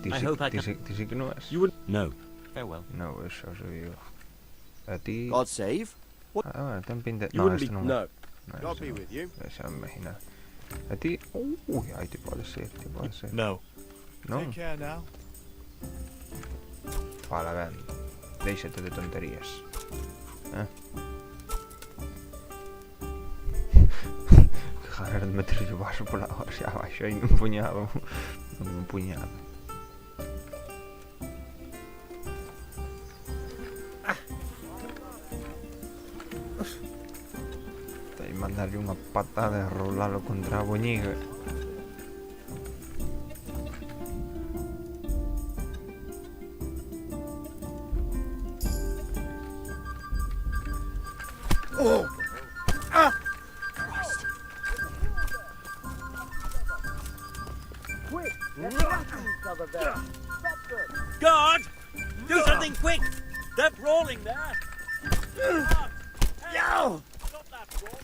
Ti I sí, hope I ti can- sí, ti sí que no es. You would No. Farewell. No, eso soy yo. A ti... God save? Ah, bueno, ten pinta... You No, wouldn't este be- no. No. No, God este be no. with you. Esa me imagina. A ti... Uy, ay, te pode ser, te pode ser. No. Non? Take care now. Fala, ben. Déixate de tonterías. Eh? Que ganas de meter o vaso pola xa abaixo aí nun puñado. Nun puñado. Tem que mandarlle unha patada e rolalo contra a boñiga. Oh! Ah! Quick! Let's get each other there. Stop them! Guard! Do something quick! They're brawling there! Guard! Yo! Stop that brawl!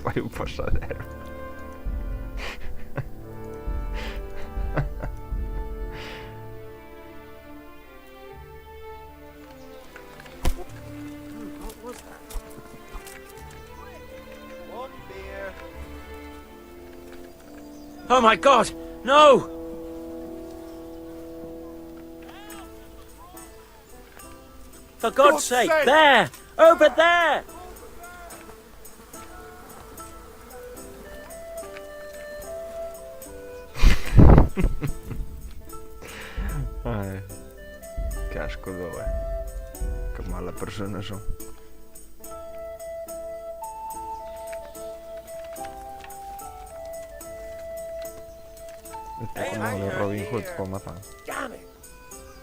Vai un pasadero. What was that? One beer. Oh my god! No! For God's sake, there! Over there! Ai, que asco dou, que mala persona son. Este é como o de Robin Hood para matar. Damn it!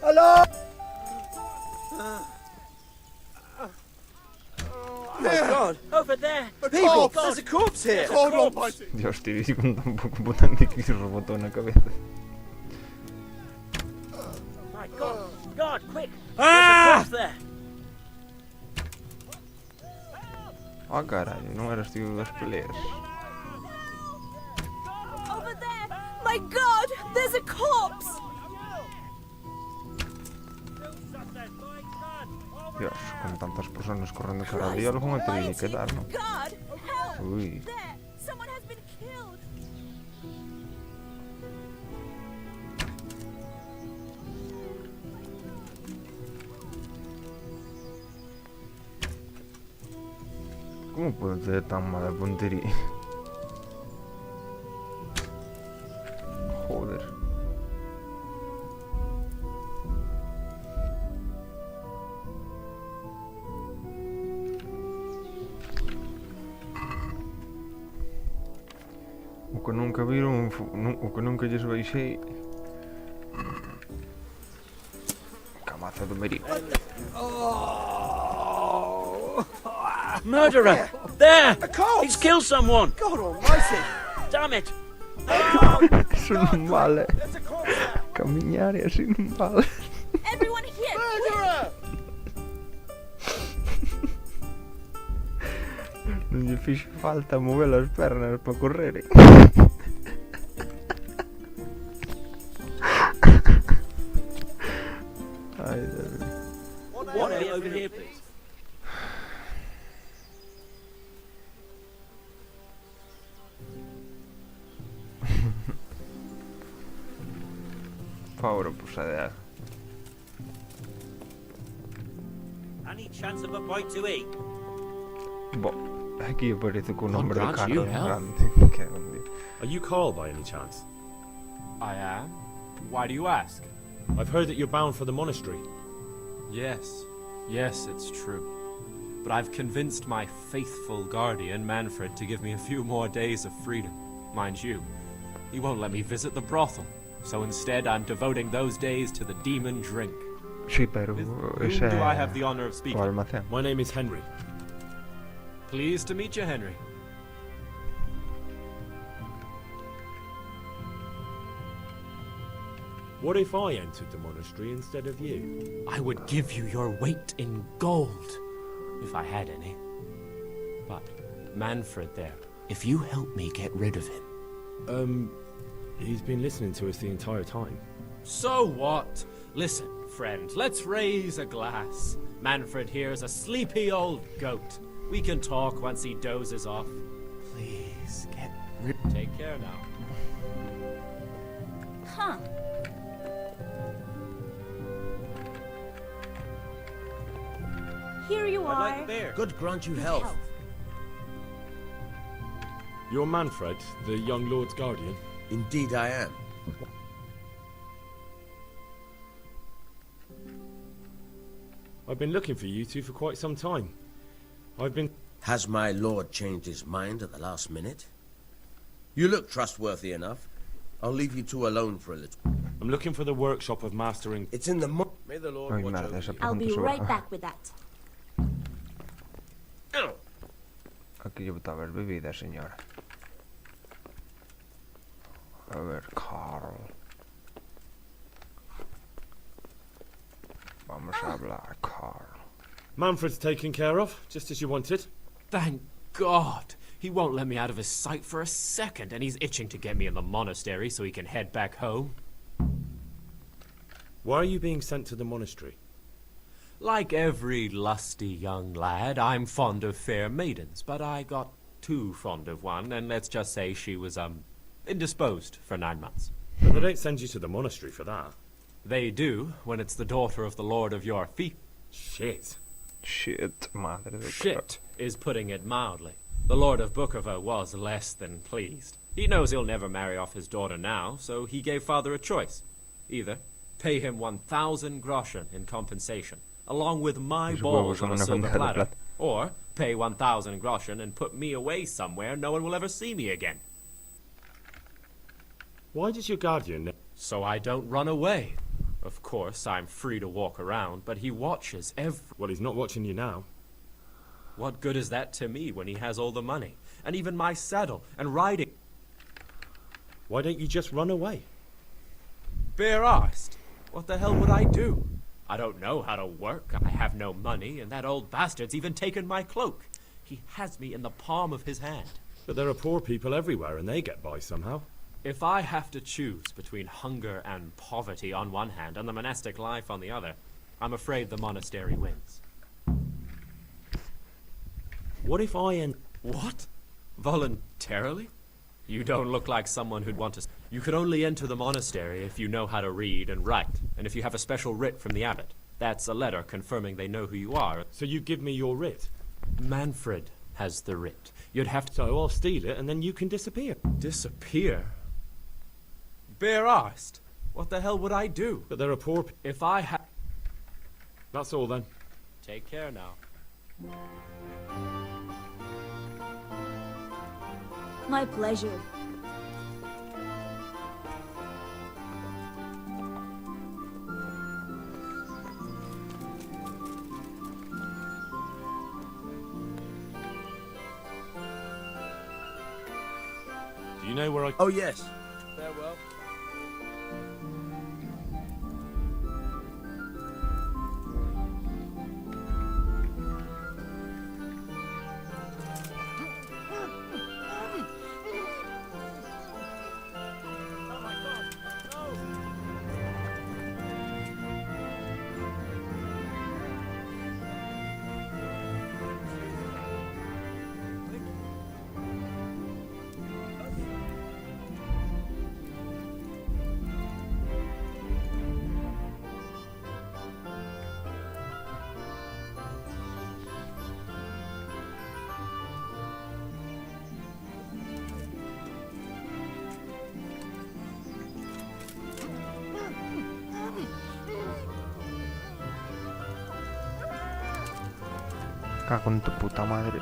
Hello! Oh my god! Over there! People! There's a corpse here! God almighty! Dios, tío, con tan poco botante que se rebotó na cabeza. My god! Guard, quick! Ah! There's a corpse there! Oh caralho, non eras tío das peleas. Over there! My God! There's a corpse! Dios, con tantas personas correndo cara al día, algún te tiene que dar, non? God! Help! Ui. There! Someone has been killed! Como puedo tener tan mala puntería? Joder. O que nunca viron, o que nunca lles baixei. Camaza do merico. Murderer! There! He's killed someone! God almighty! Damn it! Eso non vale. Camiñar e así non vale. Everyone here! Murderer! Non lle fixo falta mover as pernas para correr. Ai, Deus. One over here, please. Pobre posadera. Any chance of a bite to eat? Bo, aquí aparece con un I'm nombre de glad carro you helped. grande. Que grande. Are you Carl by any chance? I am. Why do you ask? I've heard that you're bound for the monastery. Yes. Yes, it's true. But I've convinced my faithful guardian, Manfred, to give me a few more days of freedom. Mind you, he won't let me visit the brothel. So instead, I'm devoting those days to the demon drink. Sí, pero Whom ese do I have the honor of o speaking? almacén. My name is Henry. Pleased to meet you, Henry. What if I entered the monastery instead of you? I would give you your weight in gold, if I had any. But Manfred there. If you help me get rid of him. He's been listening to us the entire time. So what? Listen, friend, let's raise a glass. Manfred here's a sleepy old goat. We can talk once he dozes off. Please, get rid... Take care now. Huh. Here you I'd are. like the bear. God grant you health. You're Manfred, the young lord's guardian? Indeed I am. I've been looking for you two for quite some time. Has my lord changed his mind at the last minute? You look trustworthy enough. I'll leave you two alone for a little. I'm looking for the workshop of mastering... It's in the... May the Lord watch over you. I'll be right back with that. Aquí llevo a ver bebida, señora. A ver, Carl. Vamos a hablar, Carl. Manfred's taken care of, just as you wanted. Thank God! He won't let me out of his sight for a second, and he's itching to get me in the monastery so he can head back home. Why are you being sent to the monastery? Like every lusty young lad, I'm fond of fair maidens, but I got too fond of one, and let's just say she was, indisposed for 9 months. But they don't send you to the monastery for that. They do, when it's the daughter of the Lord of your feet. Shit. Shit, madre de Shit is putting it mildly. The Lord of Bukovo was less than pleased. He knows he'll never marry off his daughter now, so he gave father a choice. Either pay him 1,000 groschen in compensation, along with my balls on a silver platter, or pay 1,000 groschen and put me away somewhere no one will ever see me again. Why does your guardian... So I don't run away. Of course, I'm free to walk around, but he watches every... Well, he's not watching you now. What good is that to me when he has all the money? And even my saddle and riding... Why don't you just run away? Bare-arsed. What the hell would I do? I don't know how to work, I have no money, and that old bastard's even taken my cloak. He has me in the palm of his hand. But there are poor people everywhere, and they get by somehow. If I have to choose between hunger and poverty on one hand and the monastic life on the other, I'm afraid the monastery wins. What if I What? Voluntarily? You don't look like someone who'd want to... You could only enter the monastery if you know how to read and write, and if you have a special writ from the abbot. That's a letter confirming they know who you are. So you give me your writ? Manfred has the writ. You'd have to... So I'll steal it, and then you can disappear. Disappear? Bare-arsed. What the hell would I do? But there are poor... If I had... That's all then. Take care now. My pleasure. Do you know where I... Oh, yes. Farewell. Cago en tu puta madre.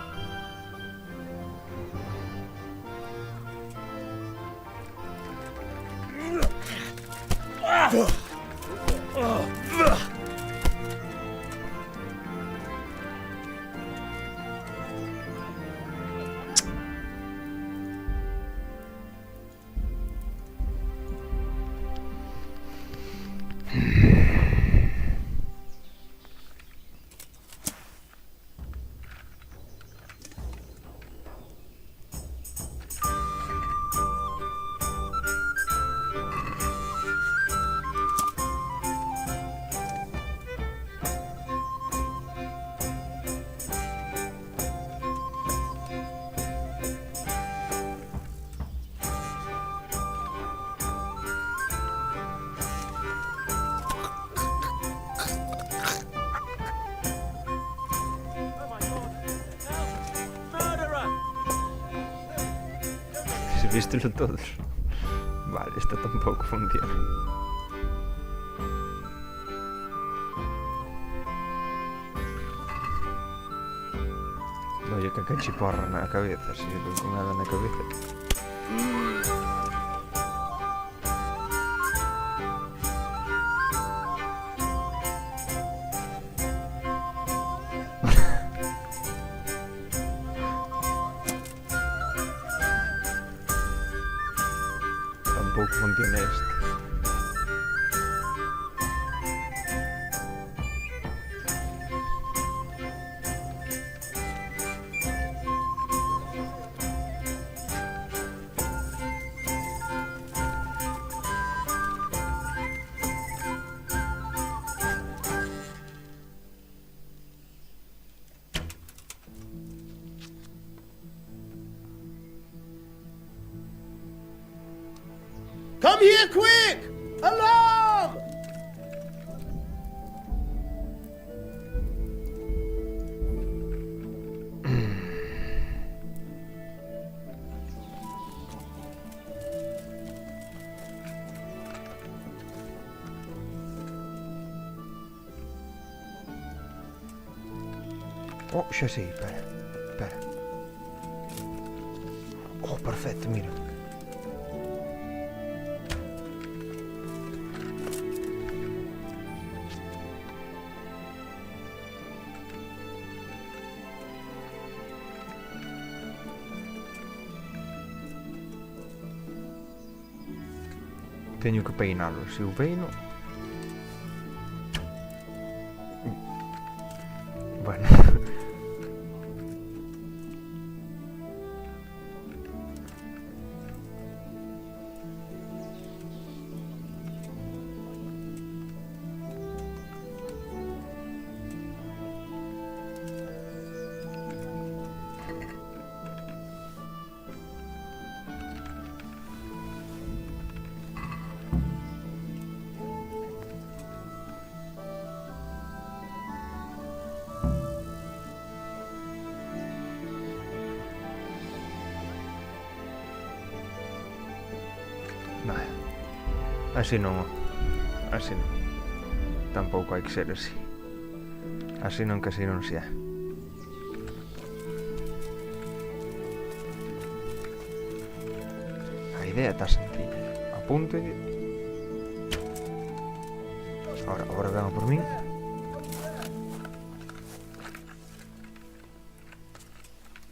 vístelo todos. Vale, esta tampoco funciona. Oye, que cachiporra na cabeza, si voy con nada na cabeza. Tampoco funciona esto. Come here quick! Alarm! Oh, xa sei, espera. Oh, perfecto, mira. Teño que peinarlo, se o peino... Bueno... Vale. Así non. Así non. Tampouco hai que ser así. Así non, que así non se é. A idea está sencilla. Apunte. Ahora vengan por min.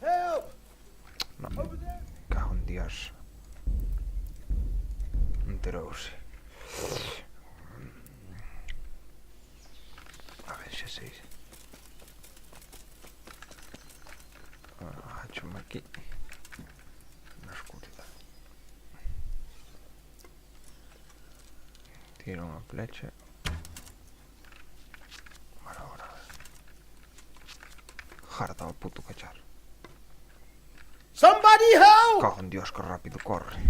No. Cago en Dios. Enterouse. A ver xa sei. Achome aquí na oscuridade. Tiro unha flecha. Ahora. Jarda o puto cachar. Somebody help! Cago en Dios, que rápido corre.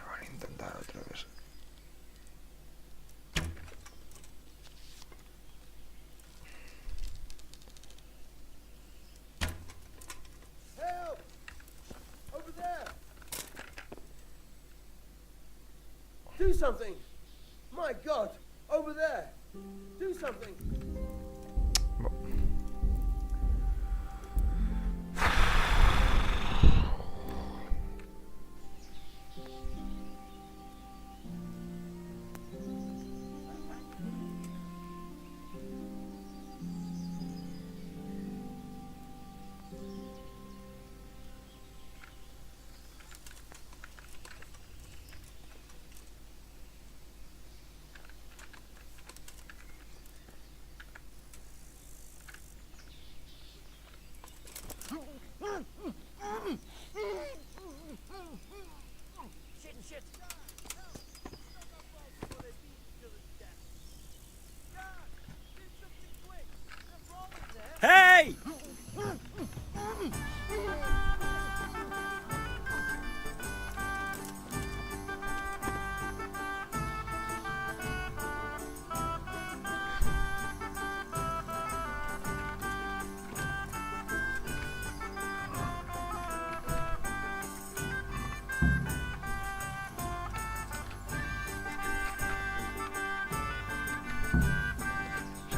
Van a intentar otra vez. Help! Over there! Do something! My God! Over there! Do something!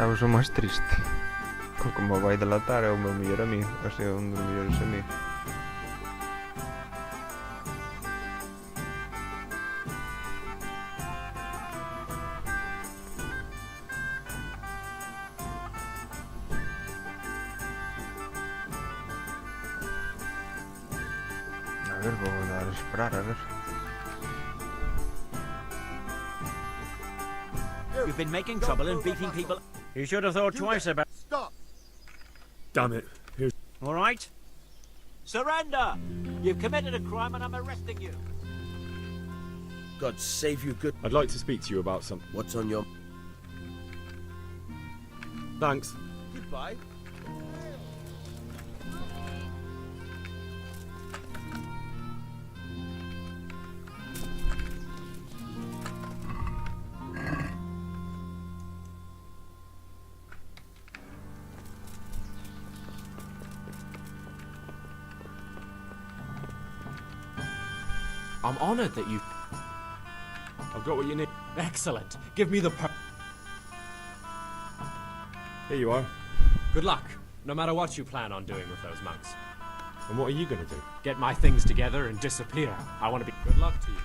Sabes o máis triste? Que como vai delatar é o meu mellor amigo. Ese é un dos mellores amigos. A ver, vou dar a esperar, a ver. You've been making trouble and beating people. You should have thought twice about. Stop! Damn it. Here's... All right. Surrender! You've committed a crime and I'm arresting you. God save you, good. I'd like to speak to you about something. What's on your... Thanks. Goodbye. I'm honored that you... I've got what you need. Excellent. Give me the Here you are. Good luck, no matter what you plan on doing with those monks. And what are you going to do? Get my things together and disappear. I want to be... Good luck to you.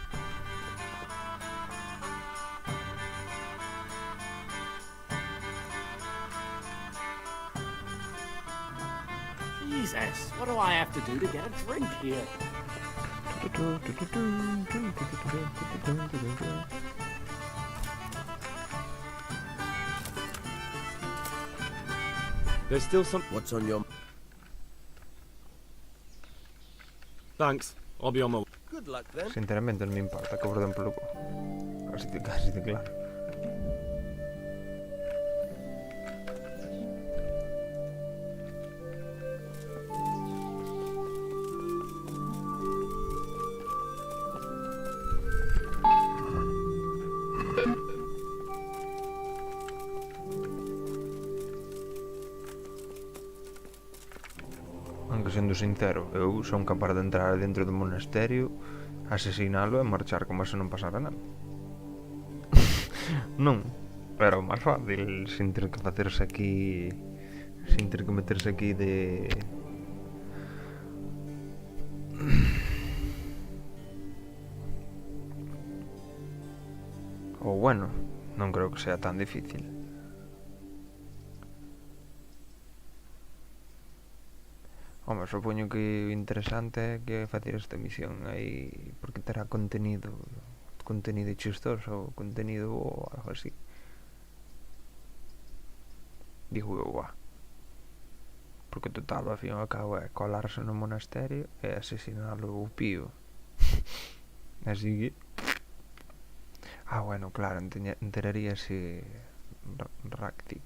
Jesus, what do I have to do to get a drink here? There's still some... What's on your... Thanks. I'll be on my way. Good luck then. Sinceramente non me importa que borden polo cu. Casi de claro. Aunque sendo sincero, eu son capaz de entrar dentro do monasterio, asesinalo e marchar como se non pasara nada. Non, pero máis fácil sin ter que facerse aquí, sin ter que meterse aquí de... Ou bueno, non creo que sea tan difícil. Home, supoño que o interesante é que facer esta misión aí, porque terá contenido chistoso, contenido ou algo así. Digo eu, porque total, ao fin e ao cabo é colarse no monasterio e asesinalo o pío. Así que... bueno, claro, enteraríase Raktik.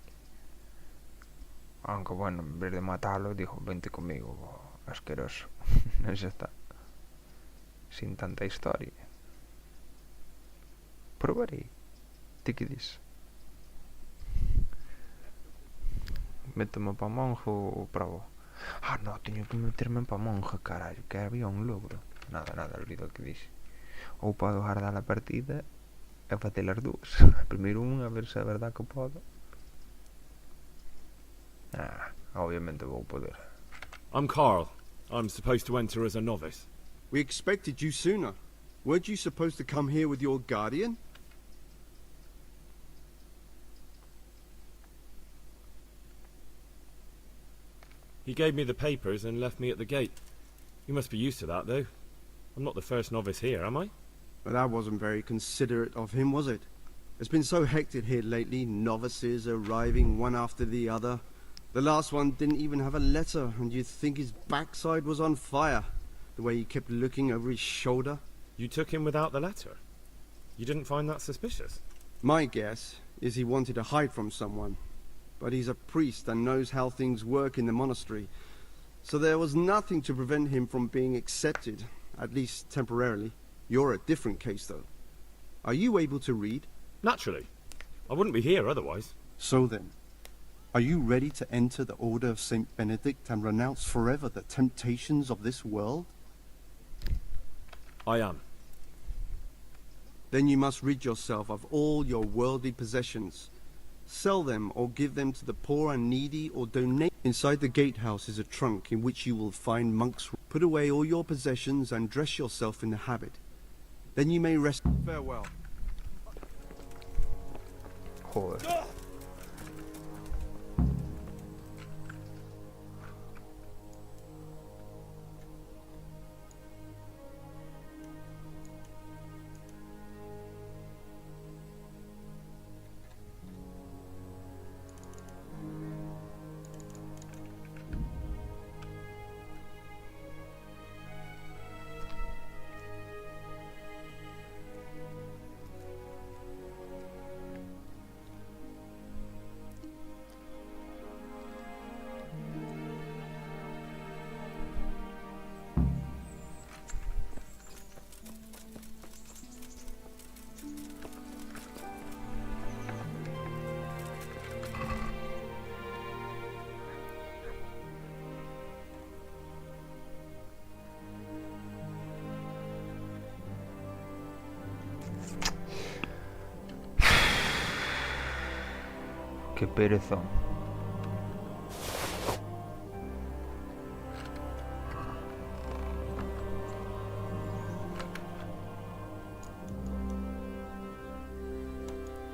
Aunque bueno, en vez de matarlo, dijo, vente conmigo, asqueroso. Ya está. Sin tanta historia. Probaré. Ti que dis? Métome pa monje ou probo? No, teño que meterme pa monje, carallo, que había un logro. Nada, olvido o que dixe. Ou podo guardar a partida e facer as dúas. Primeiro unha, a ver se é verdad que podo. Obviamente vou poder. I'm Carl. I'm supposed to enter as a novice. We expected you sooner. Weren't you supposed to come here with your guardian? He gave me the papers and left me at the gate. You must be used to that, though. I'm not the first novice here, am I? But that wasn't very considerate of him, was it? It's been so hectic here lately, novices arriving one after the other. The last one didn't even have a letter, and you'd think his backside was on fire, the way he kept looking over his shoulder. You took him without the letter? You didn't find that suspicious? My guess is he wanted to hide from someone, but he's a priest and knows how things work in the monastery, so there was nothing to prevent him from being accepted, at least temporarily. You're a different case, though. Are you able to read? Naturally. I wouldn't be here otherwise. So then, are you ready to enter the Order of St. Benedict and renounce forever the temptations of this world? I am. Then you must rid yourself of all your worldly possessions. Sell them or give them to the poor and needy or donate. Inside the gatehouse is a trunk in which you will find monks. Put away all your possessions and dress yourself in the habit. Then you may rest. Farewell. Joder. Qué perezón.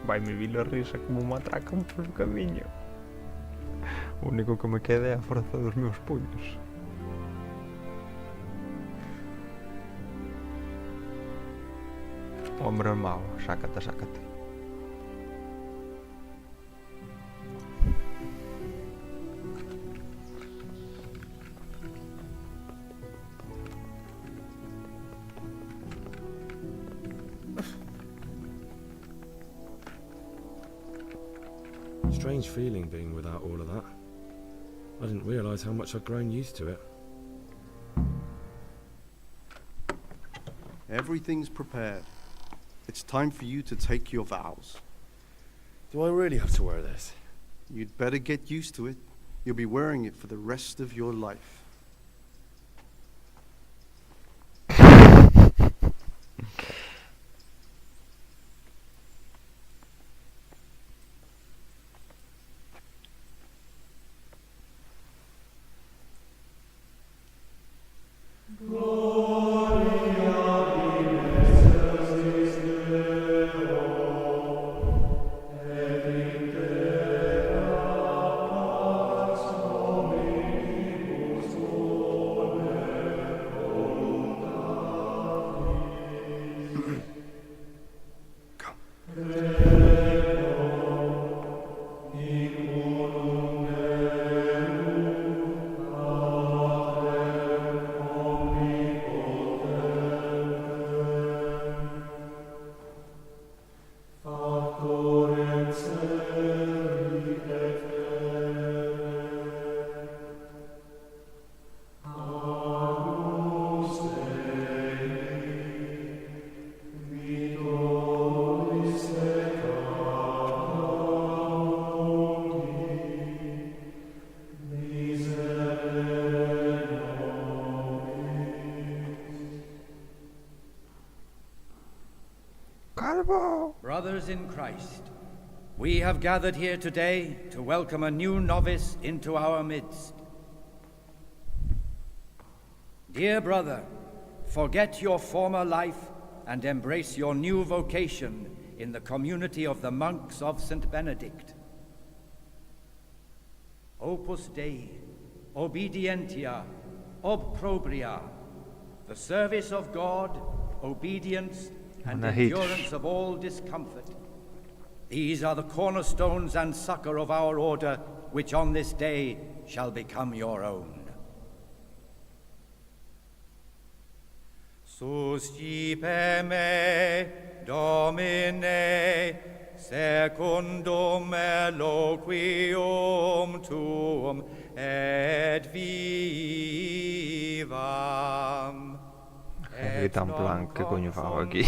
Vai me vi la risa como me atracan polo camiño. O único que me queda é a forza dos meus puños. Hombre mau, sácate, sácate. Strange feeling being without all of that. I didn't realise how much I'd grown used to it. Everything's prepared. It's time for you to take your vows. Do I really have to wear this? You'd better get used to it. You'll be wearing it for the rest of your life. Brothers in Christ, we have gathered here today to welcome a new novice into our midst. Dear brother, forget your former life and embrace your new vocation in the community of the monks of St. Benedict. Opus Dei, obedientia, obprobria, the service of God, obedience, and endurance of all discomfort. These are the cornerstones and succor of our order, which on this day shall become your own. Suscipe me, Domine, secundum eloquium tuum, et vivam. Gritan plan, ¿qué coño hago aquí?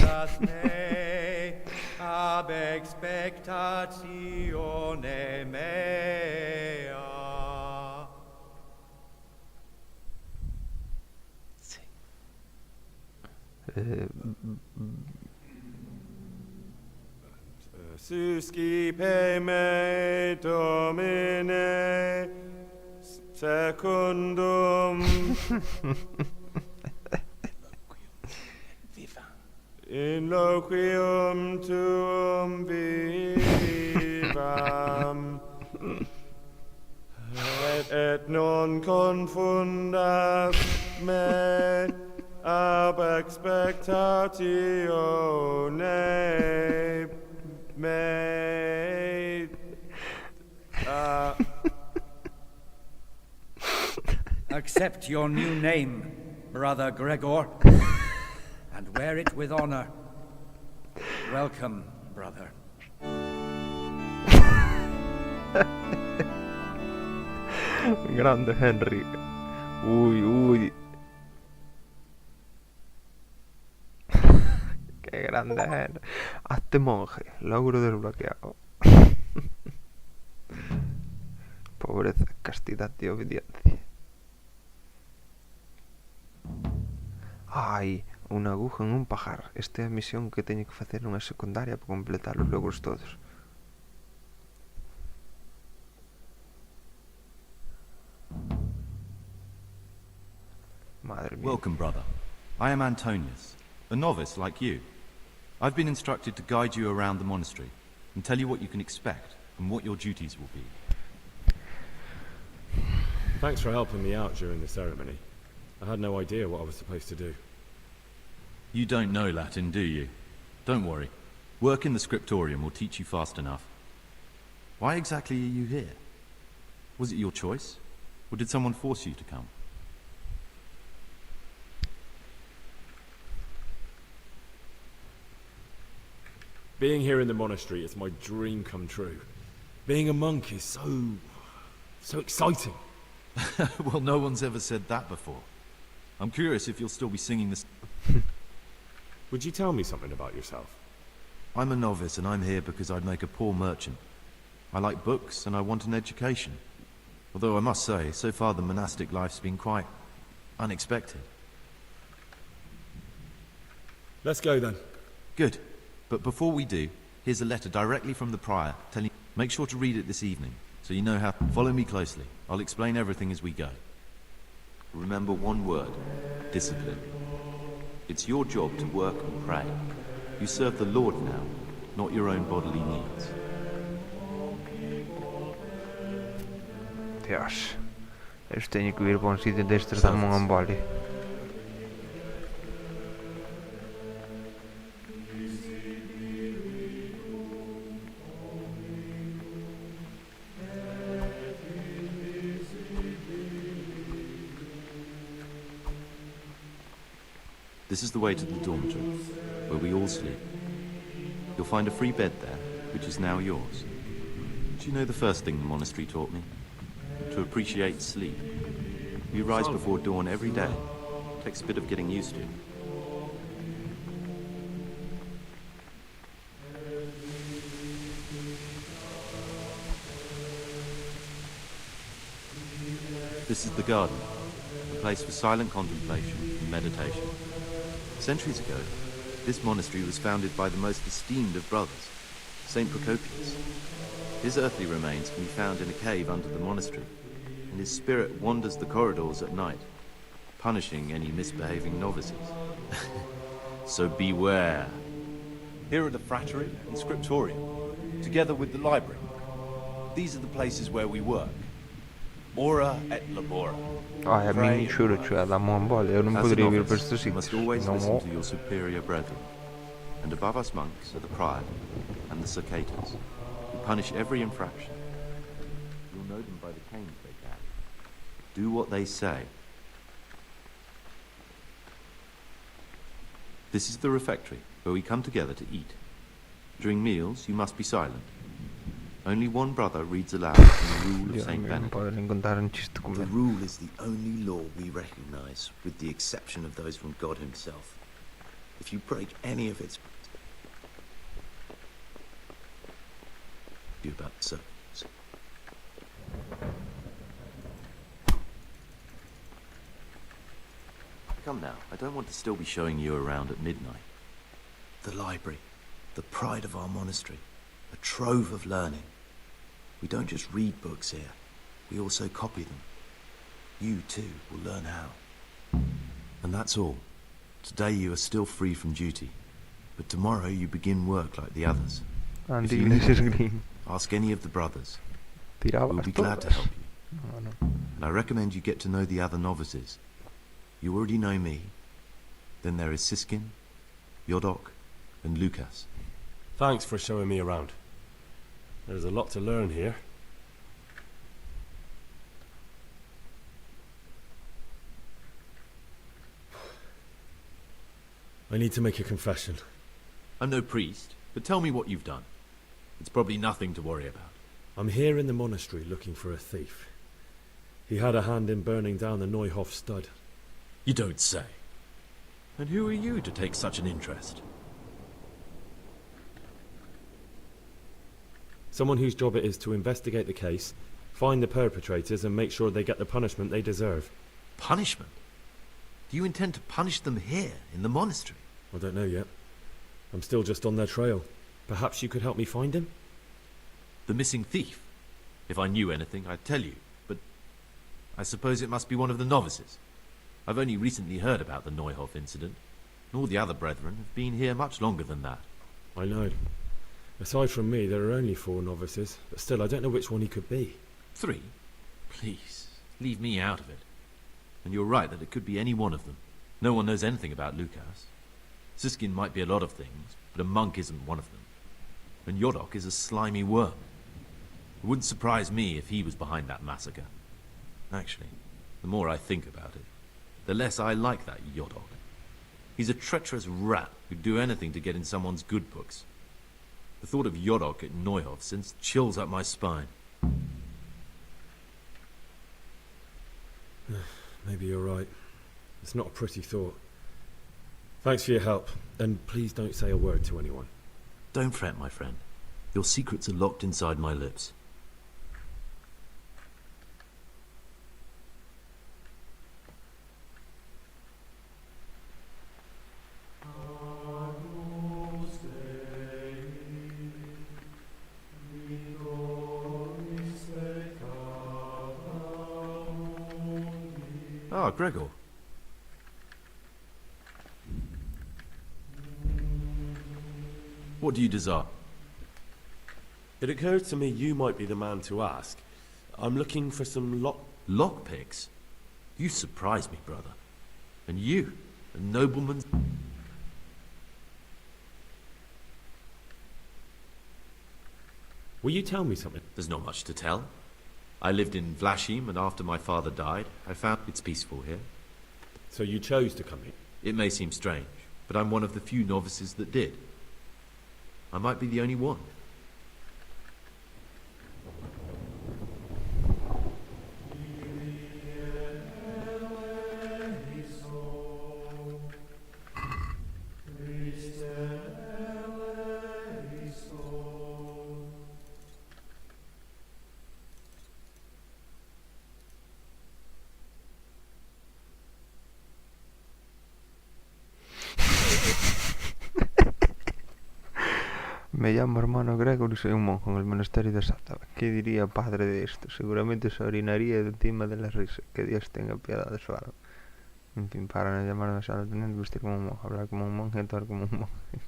Ab expectatione mea. Suscipe me Domine secundum in loquium tuum vivam et non confundas me ab expectatione me Accept your new name, Brother Gregor, and wear it with honor. Welcome, brother. Grande Henry. Uy. Qué grande Henry. Hazte monje. Logro desbloqueado. Pobreza, castidad y obediencia. Ai, unha aguja en un pajar. Esta é a misión que teño que facer nunha secundaria para completar os logros todos. Madre mía. Welcome, brother. I am Antonius, a novice like you. I've been instructed to guide you around the monastery and tell you what you can expect and what your duties will be. Thanks for helping me out during the ceremony. I had no idea what I was supposed to do. You don't know Latin, do you? Don't worry. Work in the scriptorium will teach you fast enough. Why exactly are you here? Was it your choice? Or did someone force you to come? Being here in the monastery is my dream come true. Being a monk is so exciting. Well, no one's ever said that before. I'm curious if you'll still be singing this. Would you tell me something about yourself? I'm a novice and I'm here because I'd make a poor merchant. I like books and I want an education. Although I must say, so far the monastic life's been quite unexpected. Let's go then. Good. But before we do, here's a letter directly from the prior telling... Make sure to read it this evening, so you know how... Follow me closely. I'll explain everything as we go. Remember one word. Discipline. It's your job to work and pray. You serve the Lord now, not your own bodily needs. Dios. Eles teñen que vir para un sitio destes da mão embole. This is the way to the dormitory, where we all sleep. You'll find a free bed there, which is now yours. Do you know the first thing the monastery taught me? To appreciate sleep. We rise before dawn every day. Takes a bit of getting used to. This is the garden, a place for silent contemplation and meditation. Centuries ago, this monastery was founded by the most esteemed of brothers, Saint Procopius. His earthly remains can be found in a cave under the monastery, and his spirit wanders the corridors at night, punishing any misbehaving novices. So beware. Here are the frattery and scriptorium, together with the library. These are the places where we work. Ora et labora. Ai, a mim juro, cioè, da mão embole. Eu não poderia vir para este sítio. Must always listen to your superior brethren. And above us monks are the prior and the circators, who punish every infraction. You'll know them by the canes they carry. Do what they say. This is the refectory, where we come together to eat. During meals, you must be silent. Only one brother reads aloud from the rule of Saint Benedict. The rule is the only law we recognize, with the exception of those from God himself. If you break any of its... you about so. Come now, I don't want to still be showing you around at midnight. The library, the pride of our monastery. A trove of learning. We don't just read books here. We also copy them. You, too, will learn how. And that's all. Today you are still free from duty. But tomorrow you begin work like the others. If you need anything, ask any of the brothers. We'll be glad to help you. And I recommend you get to know the other novices. You already know me. Then there is Siskin, Yodok, and Lucas. Thanks for showing me around. There's a lot to learn here. I need to make a confession. I'm no priest, but tell me what you've done. It's probably nothing to worry about. I'm here in the monastery looking for a thief. He had a hand in burning down the Neuhof stud. You don't say. And who are you to take such an interest? Someone whose job it is to investigate the case, find the perpetrators, and make sure they get the punishment they deserve. Punishment? Do you intend to punish them here, in the monastery? I don't know yet. I'm still just on their trail. Perhaps you could help me find him? The missing thief? If I knew anything, I'd tell you, but I suppose it must be one of the novices. I've only recently heard about the Neuhof incident, and all the other brethren have been here much longer than that. I know. Aside from me, there are only 4 novices, but still, I don't know which one he could be. 3? Please, leave me out of it. And you're right that it could be any one of them. No one knows anything about Lucas. Siskin might be a lot of things, but a monk isn't one of them. And Yodok is a slimy worm. It wouldn't surprise me if he was behind that massacre. Actually, the more I think about it, the less I like that Yodok. He's a treacherous rat who'd do anything to get in someone's good books. The thought of Yodok at Neuhof sends chills up my spine. Maybe you're right. It's not a pretty thought. Thanks for your help, and please don't say a word to anyone. Don't fret, my friend. Your secrets are locked inside my lips. Ah, Gregor. What do you desire? It occurs to me you might be the man to ask. I'm looking for some lockpicks? You surprise me, brother. And you, a nobleman... Will you tell me something? There's not much to tell. I lived in Vlashim, and after my father died, I found it's peaceful here. So you chose to come here? It may seem strange, but I'm one of the few novices that did. I might be the only one. Me llamo hermano Gregor y soy un monje en el monasterio de Sátava. ¿Qué diría padre de esto? Seguramente se orinaría encima de la risa. Que Dios tenga piedad de su alma. En fin, para no llamarme a tener que vestir como un monje, hablar como un monje, actuar como un monje.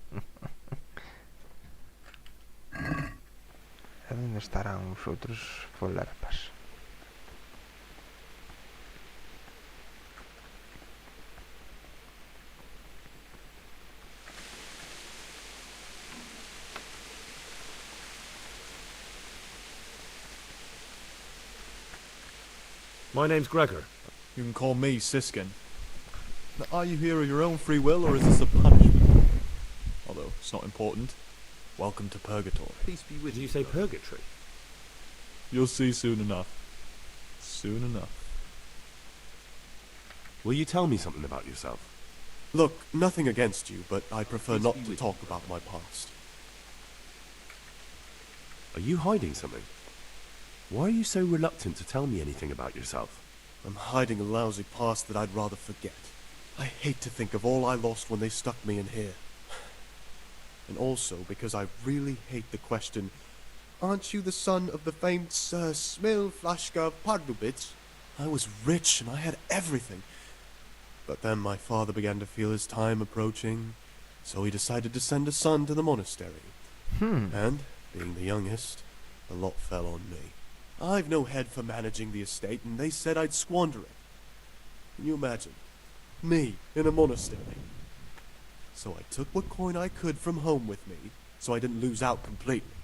¿A dónde estarán los otros folerpas? My name's Gregor. You can call me Siskin. Now, are you here of your own free will, or is this a punishment? Although, it's not important. Welcome to Purgatory. Peace be with you. Did you say purgatory? You'll see soon enough. Soon enough. Will you tell me something about yourself? Look, nothing against you, but I prefer not to talk about my past. Are you hiding something? Why are you so reluctant to tell me anything about yourself? I'm hiding a lousy past that I'd rather forget. I hate to think of all I lost when they stuck me in here. and also because I really hate the question, "Aren't you the son of the famed Sir Smil Flashka of Pardubitz?" I was rich and I had everything. But then my father began to feel his time approaching, so he decided to send a son to the monastery. And, being the youngest, the lot fell on me. I've no head for managing the estate, and they said I'd squander it. Can you imagine? Me, in a monastery. So I took what coin I could from home with me, so I didn't lose out completely.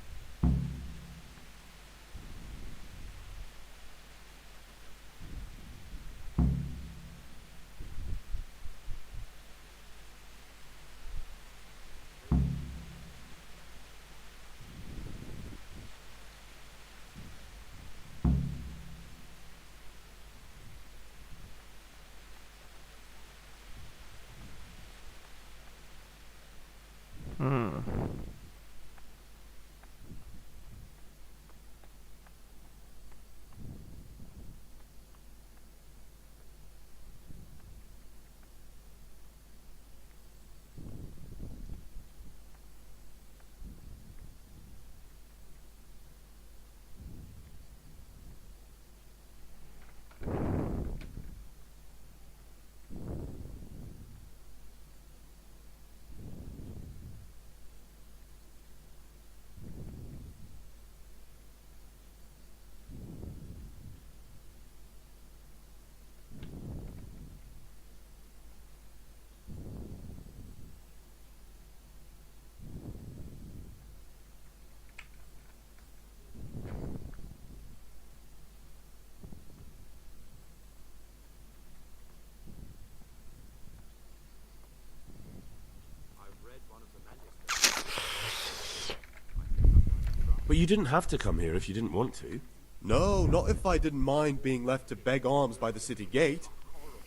But you didn't have to come here if you didn't want to. No, not if I didn't mind being left to beg alms by the city gate.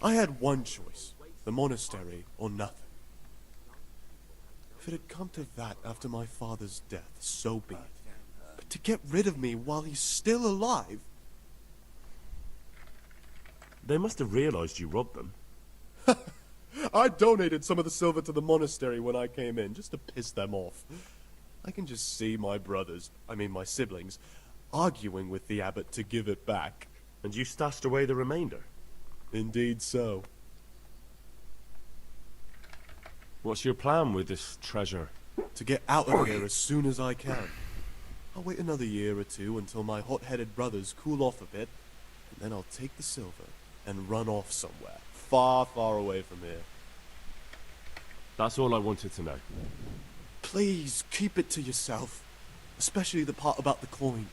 I had one choice, the monastery or nothing. If it had come to that after my father's death, so be it. But to get rid of me while he's still alive... They must have realized you robbed them. I donated some of the silver to the monastery when I came in, just to piss them off. I can just see my my siblings, arguing with the abbot to give it back. And you stashed away the remainder? Indeed so. What's your plan with this treasure? To get out of here as soon as I can. I'll wait another year or two until my hot-headed brothers cool off a bit, and then I'll take the silver and run off somewhere, far, far away from here. That's all I wanted to know. Please, keep it to yourself. Especially the part about the coin.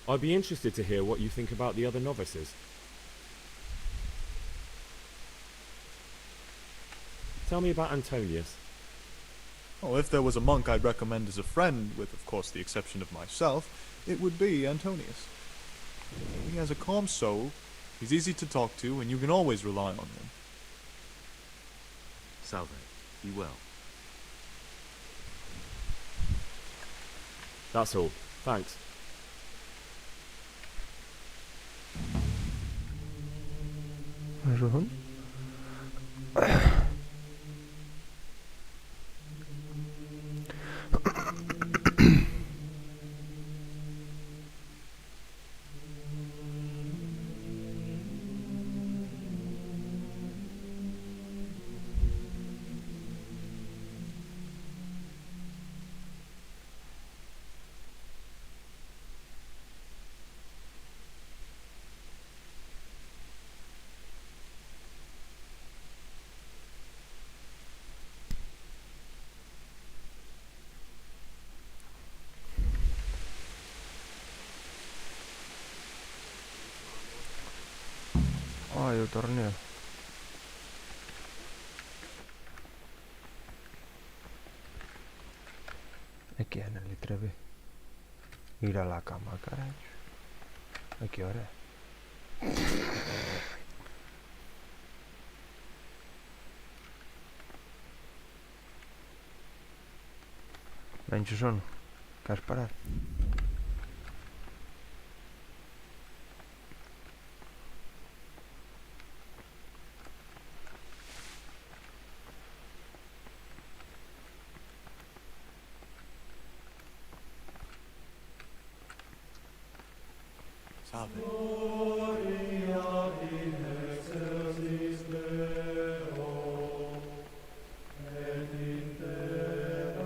I'd be interested to hear what you think about the other novices. Tell me about Antonius. Oh, if there was a monk I'd recommend as a friend, with of course the exception of myself, it would be Antonius. He has a calm soul, he's easy to talk to, and you can always rely on him. Salve, be well. That's all. Thanks. Waar is de hond? Ah, il torneo. E chi è nelle 3B? Ir a la cama, carajo. ¿A qué hora es? Benjuson, ¿quieres parar?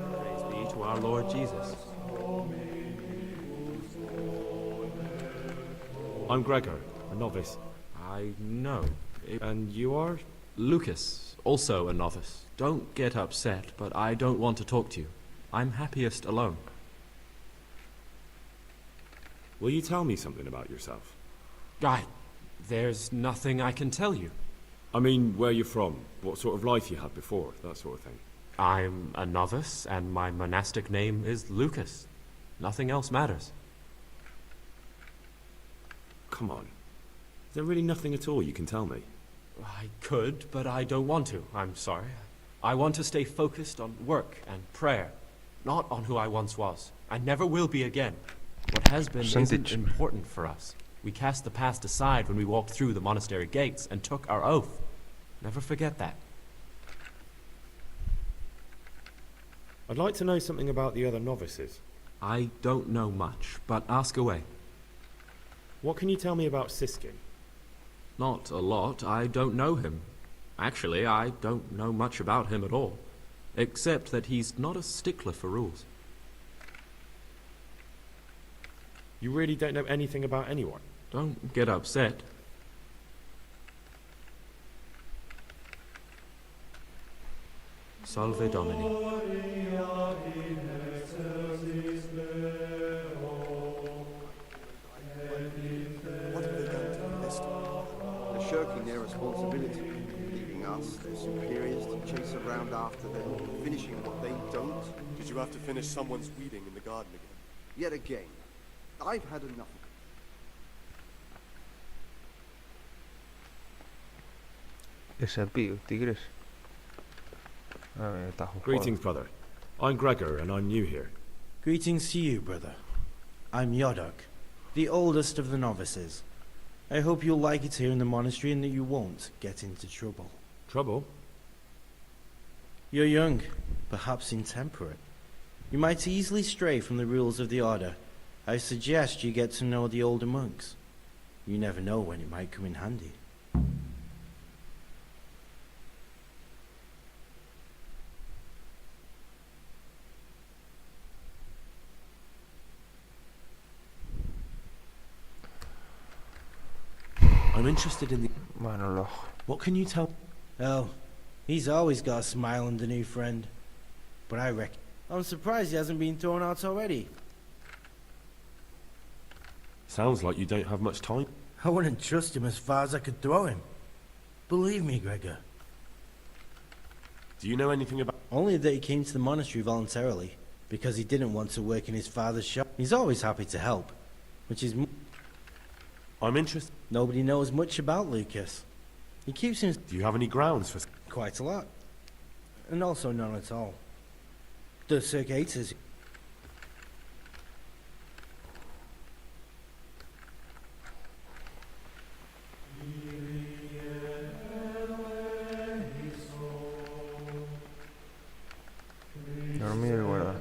Praise be to our Lord Jesus. I'm Gregor, a novice. I know. And you are? Lucas, also a novice. Don't get upset, but I don't want to talk to you. I'm happiest alone. Will you tell me something about yourself? There's nothing I can tell you. I mean, where you're from, what sort of life you had before, that sort of thing. I'm a novice, and my monastic name is Lucas. Nothing else matters. Come on. Is there really nothing at all you can tell me? I could, but I don't want to. I'm sorry. I want to stay focused on work and prayer, not on who I once was. I never will be again. What has been isn't important for us. We cast the past aside when we walked through the monastery gates and took our oath. Never forget that. I'd like to know something about the other novices. I don't know much, but ask away. What can you tell me about Siskin? Not a lot. I don't know him. Actually, I don't know much about him at all, except that he's not a stickler for rules. You really don't know anything about anyone? Don't get upset. Salve Domini. What have they done to investigate? They're shirking their responsibility, leaving us, their superiors, to chase around after them, finishing what they don't. Did you have to finish someone's weeding in the garden again? Yet again. I've had enough of it. Ese pío, tigres. Greetings, brother. I'm Gregor, and I'm new here. Greetings to you, brother. I'm Yodok, the oldest of the novices. I hope you'll like it here in the monastery and that you won't get into trouble. Trouble? You're young, perhaps intemperate. You might easily stray from the rules of the order. I suggest you get to know the older monks. You never know when it might come in handy. I'm interested in the... Manolo. What can you tell... Oh, he's always got a smile on the new friend. But I reckon... I'm surprised he hasn't been thrown out already. Sounds like you don't have much time. I wouldn't trust him as far as I could throw him. Believe me, Gregor. Do you know anything about... Only that he came to the monastery voluntarily, because he didn't want to work in his father's shop. He's always happy to help, which is... I'm interested... Nobody knows much about Lucas. He keeps him... Do you have any grounds for... Quite a lot. And also none at all. The Circators... Dormir, guarda.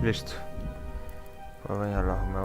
Listo. Pues venga, me